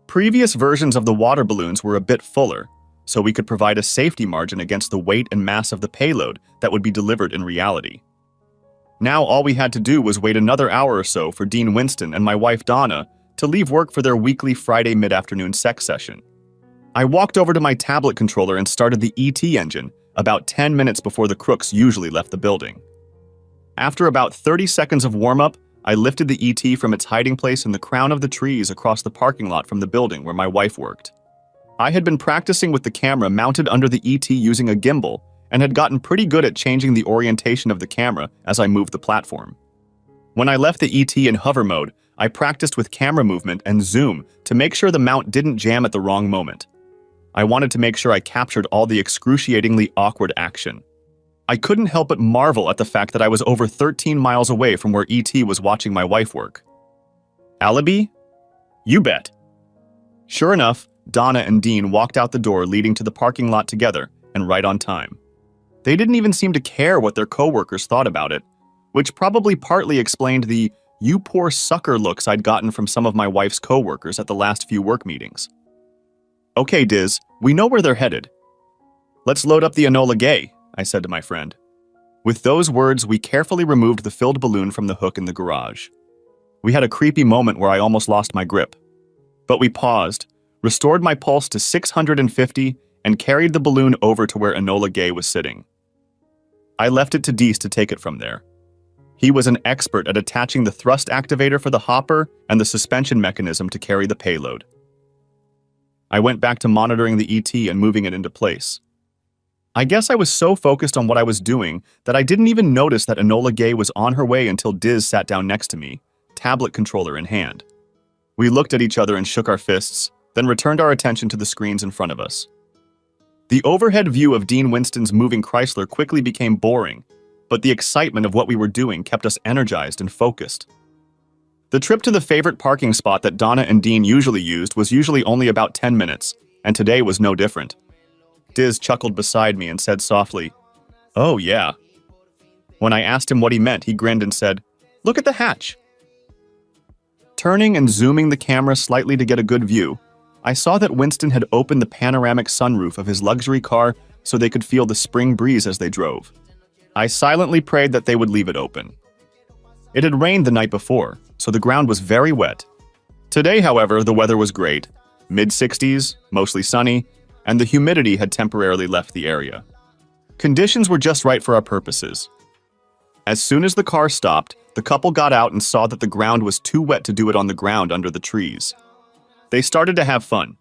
Previous versions of the water balloons were a bit fuller, so we could provide a safety margin against the weight and mass of the payload that would be delivered in reality. Now all we had to do was wait another hour or so for Dean Winston and my wife Donna to leave work for their weekly Friday mid-afternoon sex session. I walked over to my tablet controller and started the ET engine about 10 minutes before the crooks usually left the building. After about 30 seconds of warm-up, I lifted the ET from its hiding place in the crown of the trees across the parking lot from the building where my wife worked. I had been practicing with the camera mounted under the ET using a gimbal and had gotten pretty good at changing the orientation of the camera as I moved the platform. When I left the ET in hover mode, I practiced with camera movement and zoom to make sure the mount didn't jam at the wrong moment. I wanted to make sure I captured all the excruciatingly awkward action. I couldn't help but marvel at the fact that I was over 13 miles away from where ET was watching my wife work. Alibi? You bet. Sure enough, Donna and Dean walked out the door leading to the parking lot together, and right on time. They didn't even seem to care what their coworkers thought about it, which probably partly explained the "you poor sucker" looks I'd gotten from some of my wife's coworkers at the last few work meetings. Okay, Diz, we know where they're headed. Let's load up the Enola Gay, I said to my friend. With those words, we carefully removed the filled balloon from the hook in the garage. We had a creepy moment where I almost lost my grip. But we paused, restored my pulse to 650, and carried the balloon over to where Enola Gay was sitting. I left it to Dees to take it from there. He was an expert at attaching the thrust activator for the hopper and the suspension mechanism to carry the payload. I went back to monitoring the ET and moving it into place. I guess I was so focused on what I was doing that I didn't even notice that Enola Gay was on her way until Diz sat down next to me, tablet controller in hand. We looked at each other and shook our fists, then returned our attention to the screens in front of us. The overhead view of Dean Winston's moving Chrysler quickly became boring, but the excitement of what we were doing kept us energized and focused. The trip to the favorite parking spot that Donna and Dean usually used was usually only about 10 minutes, and today was no different. Diz chuckled beside me and said softly, "Oh yeah." When I asked him what he meant, he grinned and said, "Look at the hatch." Turning and zooming the camera slightly to get a good view, I saw that Winston had opened the panoramic sunroof of his luxury car so they could feel the spring breeze as they drove. I silently prayed that they would leave it open. It had rained the night before, so the ground was very wet. Today, however, the weather was great, mid-60s, mostly sunny, and the humidity had temporarily left the area. Conditions were just right for our purposes. As soon as the car stopped, the couple got out and saw that the ground was too wet to do it on the ground under the trees. They started to have fun.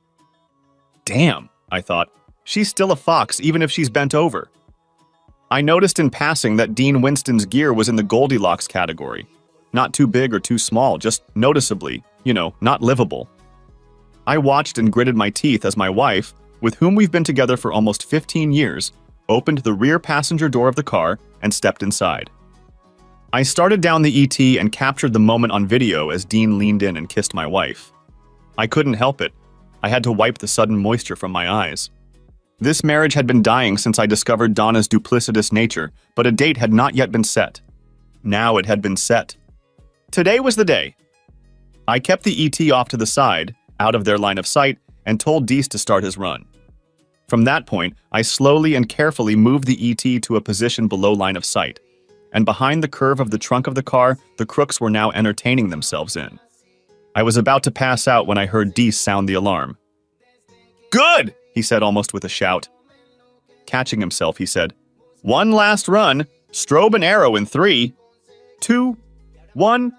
Damn, I thought, she's still a fox even if she's bent over. I noticed in passing that Dean Winston's gear was in the Goldilocks category. Not too big or too small, just noticeably, not livable. I watched and gritted my teeth as my wife, with whom we've been together for almost 15 years, opened the rear passenger door of the car and stepped inside. I started down the ET and captured the moment on video as Dean leaned in and kissed my wife. I couldn't help it. I had to wipe the sudden moisture from my eyes. This marriage had been dying since I discovered Donna's duplicitous nature, but a date had not yet been set. Now it had been set. Today was the day. I kept the ET off to the side, out of their line of sight, and told Dees to start his run. From that point, I slowly and carefully moved the ET to a position below line of sight, and behind the curve of the trunk of the car, the crooks were now entertaining themselves in. I was about to pass out when I heard Dees sound the alarm. "Good!" he said almost with a shout. Catching himself, he said, "One last run, strobe and arrow in 3, 2, 1.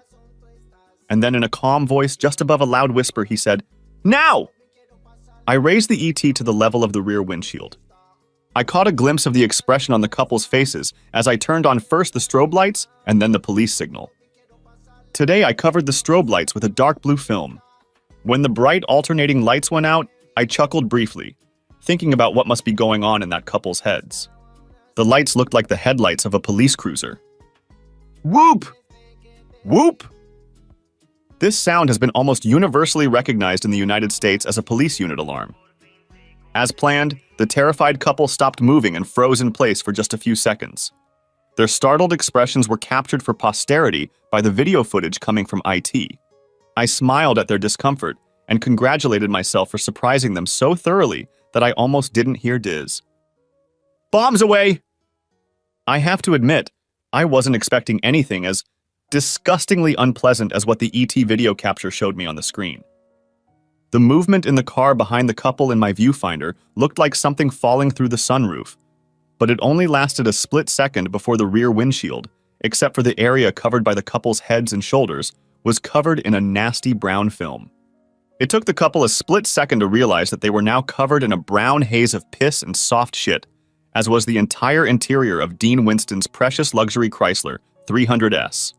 And then in a calm voice just above a loud whisper, he said, Now! I raised the ET to the level of the rear windshield. I caught a glimpse of the expression on the couple's faces as I turned on first the strobe lights and then the police signal. Today I covered the strobe lights with a dark blue film. When the bright alternating lights went out, I chuckled briefly, thinking about what must be going on in that couple's heads. The lights looked like the headlights of a police cruiser. Whoop! Whoop! This sound has been almost universally recognized in the United States as a police unit alarm. As planned, the terrified couple stopped moving and froze in place for just a few seconds. Their startled expressions were captured for posterity by the video footage coming from IT. I smiled at their discomfort and congratulated myself for surprising them so thoroughly that I almost didn't hear Diz. Bombs away! I have to admit, I wasn't expecting anything as disgustingly unpleasant as what the ET video capture showed me on the screen. The movement in the car behind the couple in my viewfinder looked like something falling through the sunroof, but it only lasted a split second before the rear windshield, except for the area covered by the couple's heads and shoulders, was covered in a nasty brown film. It took the couple a split second to realize that they were now covered in a brown haze of piss and soft shit, as was the entire interior of Dean Winston's precious luxury Chrysler 300S.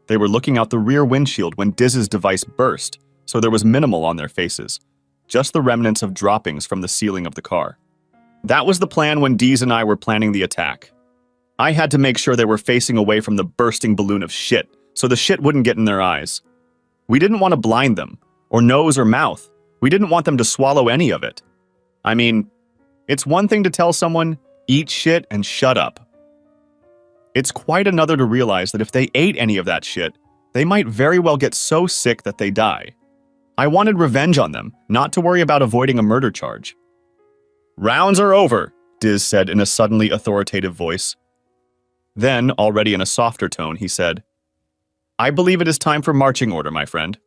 They were looking out the rear windshield when Diz's device burst, so there was minimal on their faces, just the remnants of droppings from the ceiling of the car. That was the plan when Diz and I were planning the attack. I had to make sure they were facing away from the bursting balloon of shit, so the shit wouldn't get in their eyes. We didn't want to blind them, or nose or mouth. We didn't want them to swallow any of it. I mean, it's one thing to tell someone, eat shit and shut up. It's quite another to realize that if they ate any of that shit, they might very well get so sick that they die. I wanted revenge on them, not to worry about avoiding a murder charge. Rounds are over, Diz said in a suddenly authoritative voice. Then, already in a softer tone, he said, I believe it is time for marching order, my friend.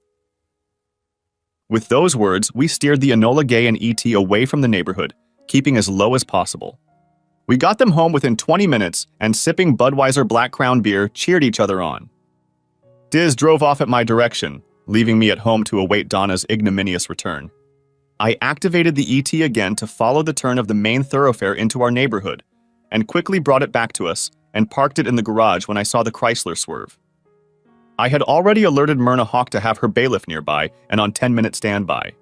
With those words, we steered the Enola Gay and ET away from the neighborhood, keeping as low as possible. We got them home within 20 minutes and sipping Budweiser Black Crown beer cheered each other on. Diz drove off at my direction, leaving me at home to await Donna's ignominious return. I activated the ET again to follow the turn of the main thoroughfare into our neighborhood, and quickly brought it back to us and parked it in the garage when I saw the Chrysler swerve. I had already alerted Myrna Hawk to have her bailiff nearby and on 10-minute standby.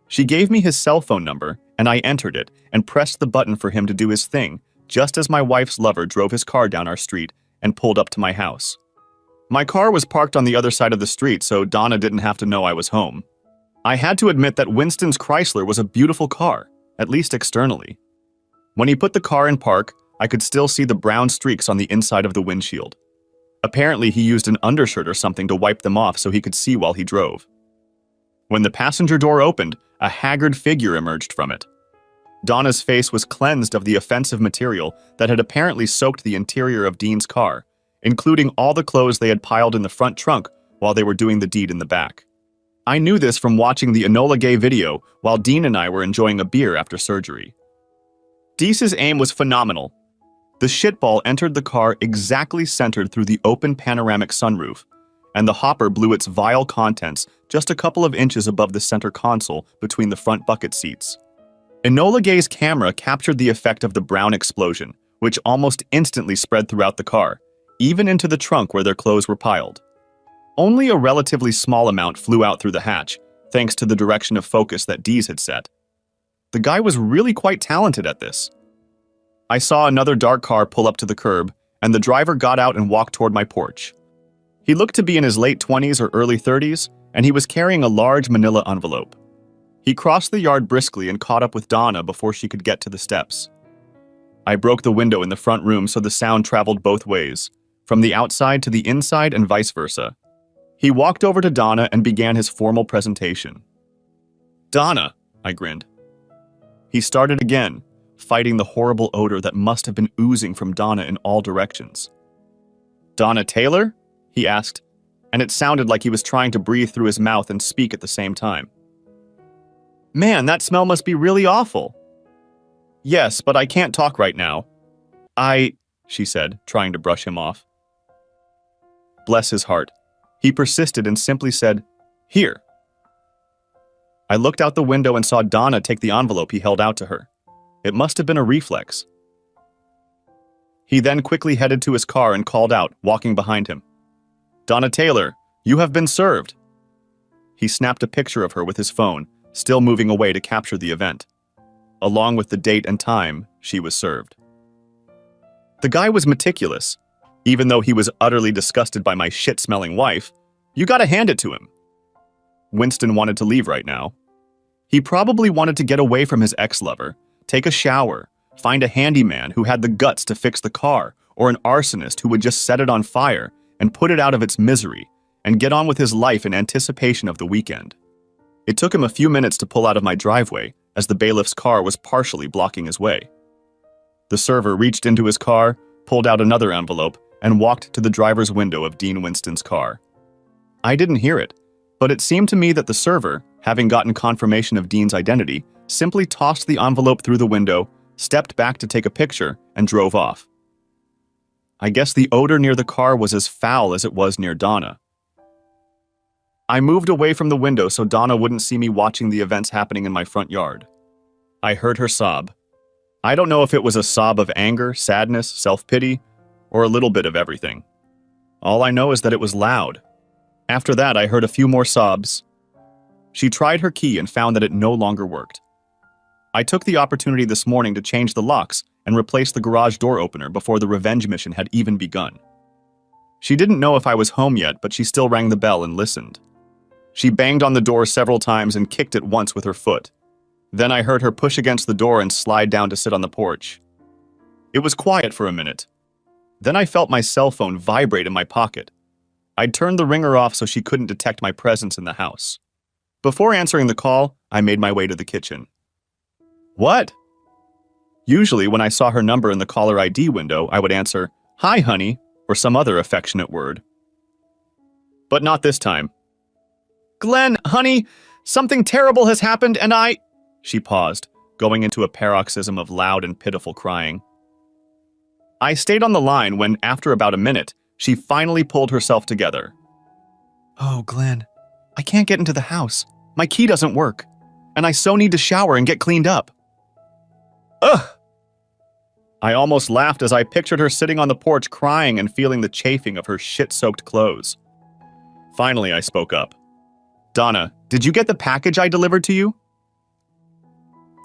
She gave me his cell phone number, and I entered it and pressed the button for him to do his thing, just as my wife's lover drove his car down our street and pulled up to my house. My car was parked on the other side of the street, so Donna didn't have to know I was home. I had to admit that Winston's Chrysler was a beautiful car, at least externally. When he put the car in park, I could still see the brown streaks on the inside of the windshield. Apparently, he used an undershirt or something to wipe them off so he could see while he drove. When the passenger door opened, a haggard figure emerged from it. Donna's face was cleansed of the offensive material that had apparently soaked the interior of Dean's car, including all the clothes they had piled in the front trunk while they were doing the deed in the back. I knew this from watching the Enola Gay video while Dean and I were enjoying a beer after surgery. Diz's aim was phenomenal. The shitball entered the car exactly centered through the open panoramic sunroof, and the hopper blew its vile contents just a couple of inches above the center console between the front bucket seats. Enola Gay's camera captured the effect of the brown explosion, which almost instantly spread throughout the car, even into the trunk where their clothes were piled. Only a relatively small amount flew out through the hatch, thanks to the direction of focus that Diz had set. The guy was really quite talented at this. I saw another dark car pull up to the curb, and the driver got out and walked toward my porch. He looked to be in his late 20s or early 30s, and he was carrying a large manila envelope. He crossed the yard briskly and caught up with Donna before she could get to the steps. I broke the window in the front room so the sound traveled both ways, from the outside to the inside and vice versa. He walked over to Donna and began his formal presentation. "Donna," I grinned. He started again, fighting the horrible odor that must have been oozing from Donna in all directions. "Donna Taylor?" he asked, and it sounded like he was trying to breathe through his mouth and speak at the same time. "Man, that smell must be really awful." "Yes, but I can't talk right now." She said, trying to brush him off. Bless his heart. He persisted and simply said, "Here." I looked out the window and saw Donna take the envelope he held out to her. It must have been a reflex. He then quickly headed to his car and called out, walking behind him. "Donna Taylor, you have been served." He snapped a picture of her with his phone, still moving away to capture the event, along with the date and time she was served. The guy was meticulous. Even though he was utterly disgusted by my shit-smelling wife, you gotta hand it to him. Winston wanted to leave right now. He probably wanted to get away from his ex-lover, take a shower, find a handyman who had the guts to fix the car, or an arsonist who would just set it on fire and put it out of its misery, and get on with his life in anticipation of the weekend. It took him a few minutes to pull out of my driveway, as the bailiff's car was partially blocking his way. The server reached into his car, pulled out another envelope, and walked to the driver's window of Dean Winston's car. I didn't hear it, but it seemed to me that the server, having gotten confirmation of Dean's identity, simply tossed the envelope through the window, stepped back to take a picture, and drove off. I guess the odor near the car was as foul as it was near Donna. I moved away from the window so Donna wouldn't see me watching the events happening in my front yard. I heard her sob. I don't know if it was a sob of anger, sadness, self-pity, or a little bit of everything. All I know is that it was loud. After that, I heard a few more sobs. She tried her key and found that it no longer worked. I took the opportunity this morning to change the locks and replace the garage door opener before the revenge mission had even begun. She didn't know if I was home yet, but she still rang the bell and listened. She banged on the door several times and kicked it once with her foot. Then I heard her push against the door and slide down to sit on the porch. It was quiet for a minute. Then I felt my cell phone vibrate in my pocket. I'd turned the ringer off so she couldn't detect my presence in the house. Before answering the call, I made my way to the kitchen. "What?" Usually, when I saw her number in the caller ID window, I would answer, "Hi, honey," or some other affectionate word. But not this time. "Glenn, honey, something terrible has happened and I—" She paused, going into a paroxysm of loud and pitiful crying. I stayed on the line when, after about a minute, she finally pulled herself together. "Oh, Glenn, I can't get into the house. My key doesn't work, and I so need to shower and get cleaned up." Ugh! I almost laughed as I pictured her sitting on the porch crying and feeling the chafing of her shit-soaked clothes. Finally, I spoke up. "Donna, did you get the package I delivered to you?"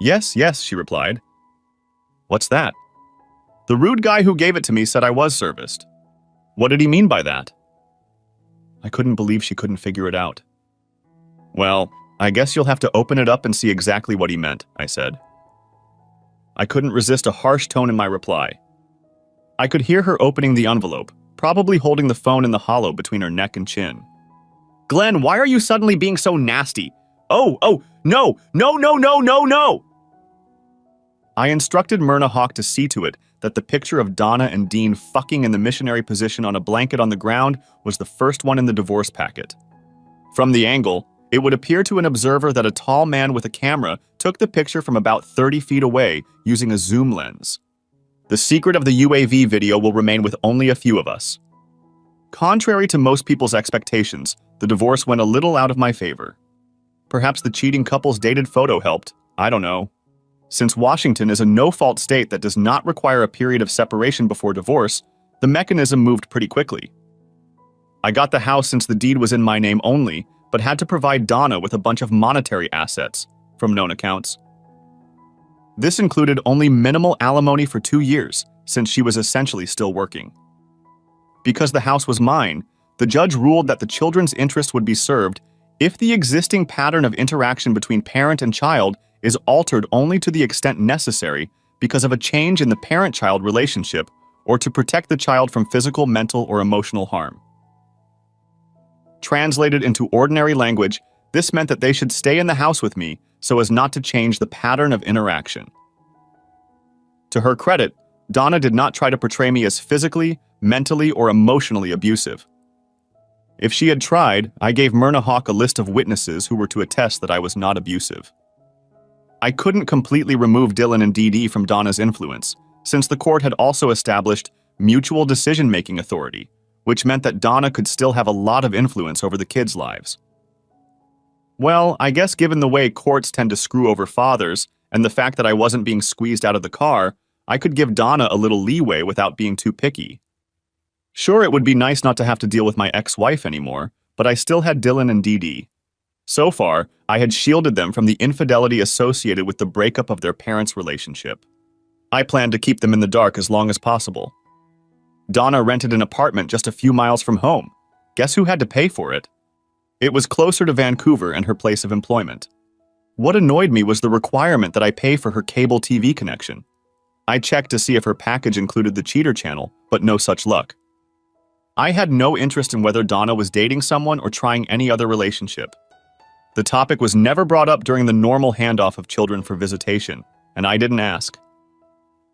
Yes, she replied. "What's that?" "The rude guy who gave it to me said I was serviced." "What did he mean by that?" I couldn't believe she couldn't figure it out. "Well, I guess you'll have to open it up and see exactly what he meant," I said. I couldn't resist a harsh tone in my reply. I could hear her opening the envelope, probably holding the phone in the hollow between her neck and chin. "Glenn, why are you suddenly being so nasty? Oh, no! I instructed Myrna Hawk to see to it that the picture of Donna and Dean fucking in the missionary position on a blanket on the ground was the first one in the divorce packet. From the angle, it would appear to an observer that a tall man with a camera took the picture from about 30 feet away using a zoom lens. The secret of the UAV video will remain with only a few of us. Contrary to most people's expectations, the divorce went a little out of my favor. Perhaps the cheating couple's dated photo helped. I don't know. Since Washington is a no-fault state that does not require a period of separation before divorce, the mechanism moved pretty quickly. I got the house since the deed was in my name only, but had to provide Donna with a bunch of monetary assets, from known accounts. This included only minimal alimony for 2 years, since she was essentially still working. Because the house was mine, the judge ruled that the children's interest would be served if the existing pattern of interaction between parent and child is altered only to the extent necessary because of a change in the parent-child relationship or to protect the child from physical, mental, or emotional harm. Translated into ordinary language, this meant that they should stay in the house with me so as not to change the pattern of interaction. To her credit, Donna did not try to portray me as physically, mentally, or emotionally abusive. If she had tried, I gave Myrna Hawk a list of witnesses who were to attest that I was not abusive. I couldn't completely remove Dylan and Dee Dee from Donna's influence, since the court had also established mutual decision-making authority, which meant that Donna could still have a lot of influence over the kids' lives. Well, I guess given the way courts tend to screw over fathers, and the fact that I wasn't being squeezed out of the car, I could give Donna a little leeway without being too picky. Sure, it would be nice not to have to deal with my ex-wife anymore, but I still had Dylan and Dee Dee. So far, I had shielded them from the infidelity associated with the breakup of their parents' relationship. I planned to keep them in the dark as long as possible. Donna rented an apartment just a few miles from home. Guess who had to pay for it? It was closer to Vancouver and her place of employment. What annoyed me was the requirement that I pay for her cable TV connection. I checked to see if her package included the Cheater channel, but no such luck. I had no interest in whether Donna was dating someone or trying any other relationship. The topic was never brought up during the normal handoff of children for visitation, and I didn't ask.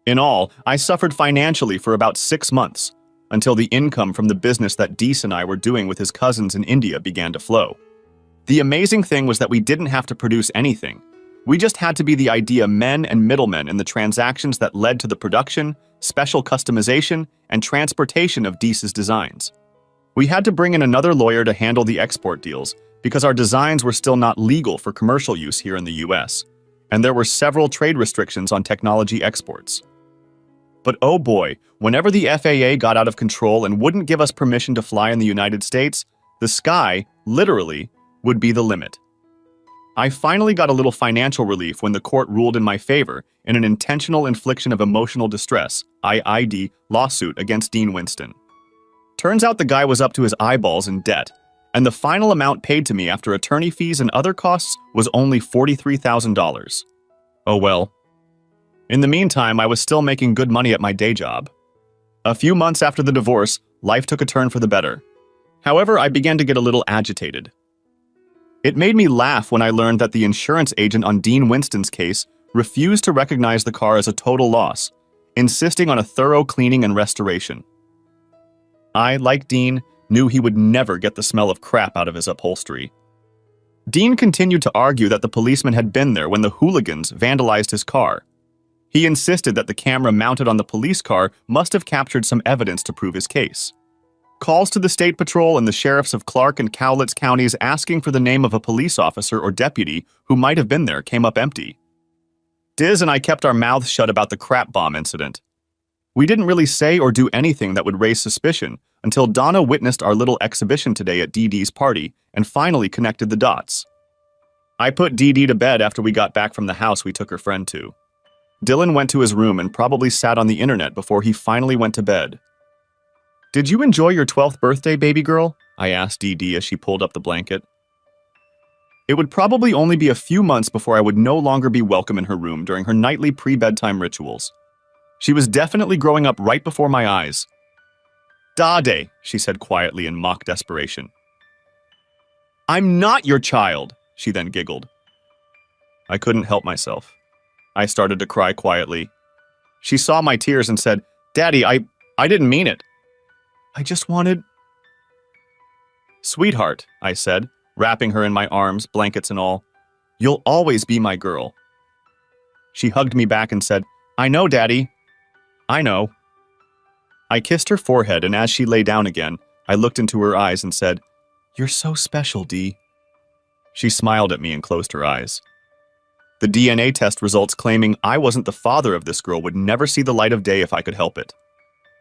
In all, I suffered financially for about 6 months, until the income from the business that Dees and I were doing with his cousins in India began to flow. The amazing thing was that we didn't have to produce anything. We just had to be the idea men and middlemen in the transactions that led to the production, special customization, and transportation of Dees's designs. We had to bring in another lawyer to handle the export deals because our designs were still not legal for commercial use here in the US, and there were several trade restrictions on technology exports. But oh boy, whenever the FAA got out of control and wouldn't give us permission to fly in the United States, the sky, literally, would be the limit. I finally got a little financial relief when the court ruled in my favor in an intentional infliction of emotional distress, IID, lawsuit against Dean Winston. Turns out the guy was up to his eyeballs in debt, and the final amount paid to me after attorney fees and other costs was only $43,000. Oh well. In the meantime, I was still making good money at my day job. A few months after the divorce, life took a turn for the better. However, I began to get a little agitated. It made me laugh when I learned that the insurance agent on Dean Winston's case refused to recognize the car as a total loss, insisting on a thorough cleaning and restoration. I, like Dean, knew he would never get the smell of crap out of his upholstery. Dean continued to argue that the policeman had been there when the hooligans vandalized his car. He insisted that the camera mounted on the police car must have captured some evidence to prove his case. Calls to the State Patrol and the sheriffs of Clark and Cowlitz counties asking for the name of a police officer or deputy who might have been there came up empty. Diz and I kept our mouths shut about the crap bomb incident. We didn't really say or do anything that would raise suspicion until Donna witnessed our little exhibition today at Dee Dee's party and finally connected the dots. I put Dee Dee to bed after we got back from the house we took her friend to. Dylan went to his room and probably sat on the internet before he finally went to bed. "Did you enjoy your 12th birthday, baby girl?" I asked Dee Dee as she pulled up the blanket. It would probably only be a few months before I would no longer be welcome in her room during her nightly pre-bedtime rituals. She was definitely growing up right before my eyes. "Dade," she said quietly in mock desperation. "I'm not your child," she then giggled. I couldn't help myself. I started to cry quietly. She saw my tears and said, "Daddy, I didn't mean it. I just wanted—" "Sweetheart," I said, wrapping her in my arms, blankets and all. "You'll always be my girl." She hugged me back and said, "I know, Daddy. I know." I kissed her forehead, and as she lay down again, I looked into her eyes and said, "You're so special, Dee." She smiled at me and closed her eyes. The DNA test results claiming I wasn't the father of this girl would never see the light of day if I could help it.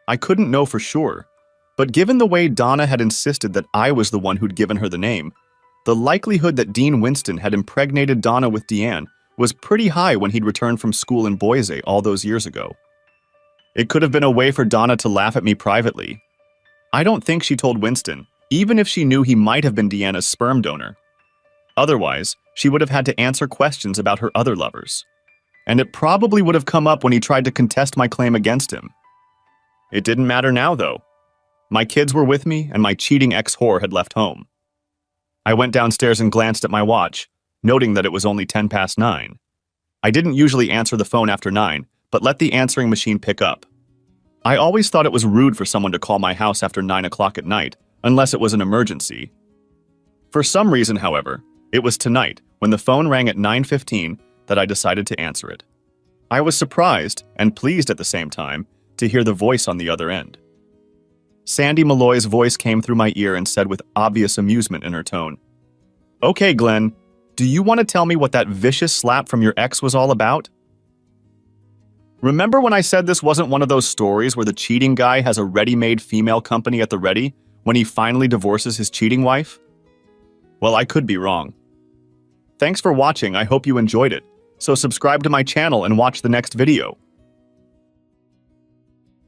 I couldn't know for sure, but given the way Donna had insisted that I was the one who'd given her the name, the likelihood that Dean Winston had impregnated Donna with Deanne was pretty high when he'd returned from school in Boise all those years ago. It could have been a way for Donna to laugh at me privately. I don't think she told Winston, even if she knew he might have been Deanna's sperm donor. Otherwise, she would have had to answer questions about her other lovers. And it probably would have come up when he tried to contest my claim against him. It didn't matter now, though. My kids were with me, and my cheating ex-whore had left home. I went downstairs and glanced at my watch, noting that it was only 9:10. I didn't usually answer the phone after 9, but let the answering machine pick up. I always thought it was rude for someone to call my house after 9 o'clock at night, unless it was an emergency. For some reason, however, it was tonight, when the phone rang at 9:15, that I decided to answer it. I was surprised, and pleased at the same time, to hear the voice on the other end. Sandy Malloy's voice came through my ear and said with obvious amusement in her tone, "Okay, Glenn, Do you want to tell me what that vicious slap from your ex was all about? Remember when I said this wasn't one of those stories where the cheating guy has a ready-made female company at the ready when he finally divorces his cheating wife? Well, I could be wrong. Thanks for watching. I hope you enjoyed it. So subscribe to my channel and watch the next video.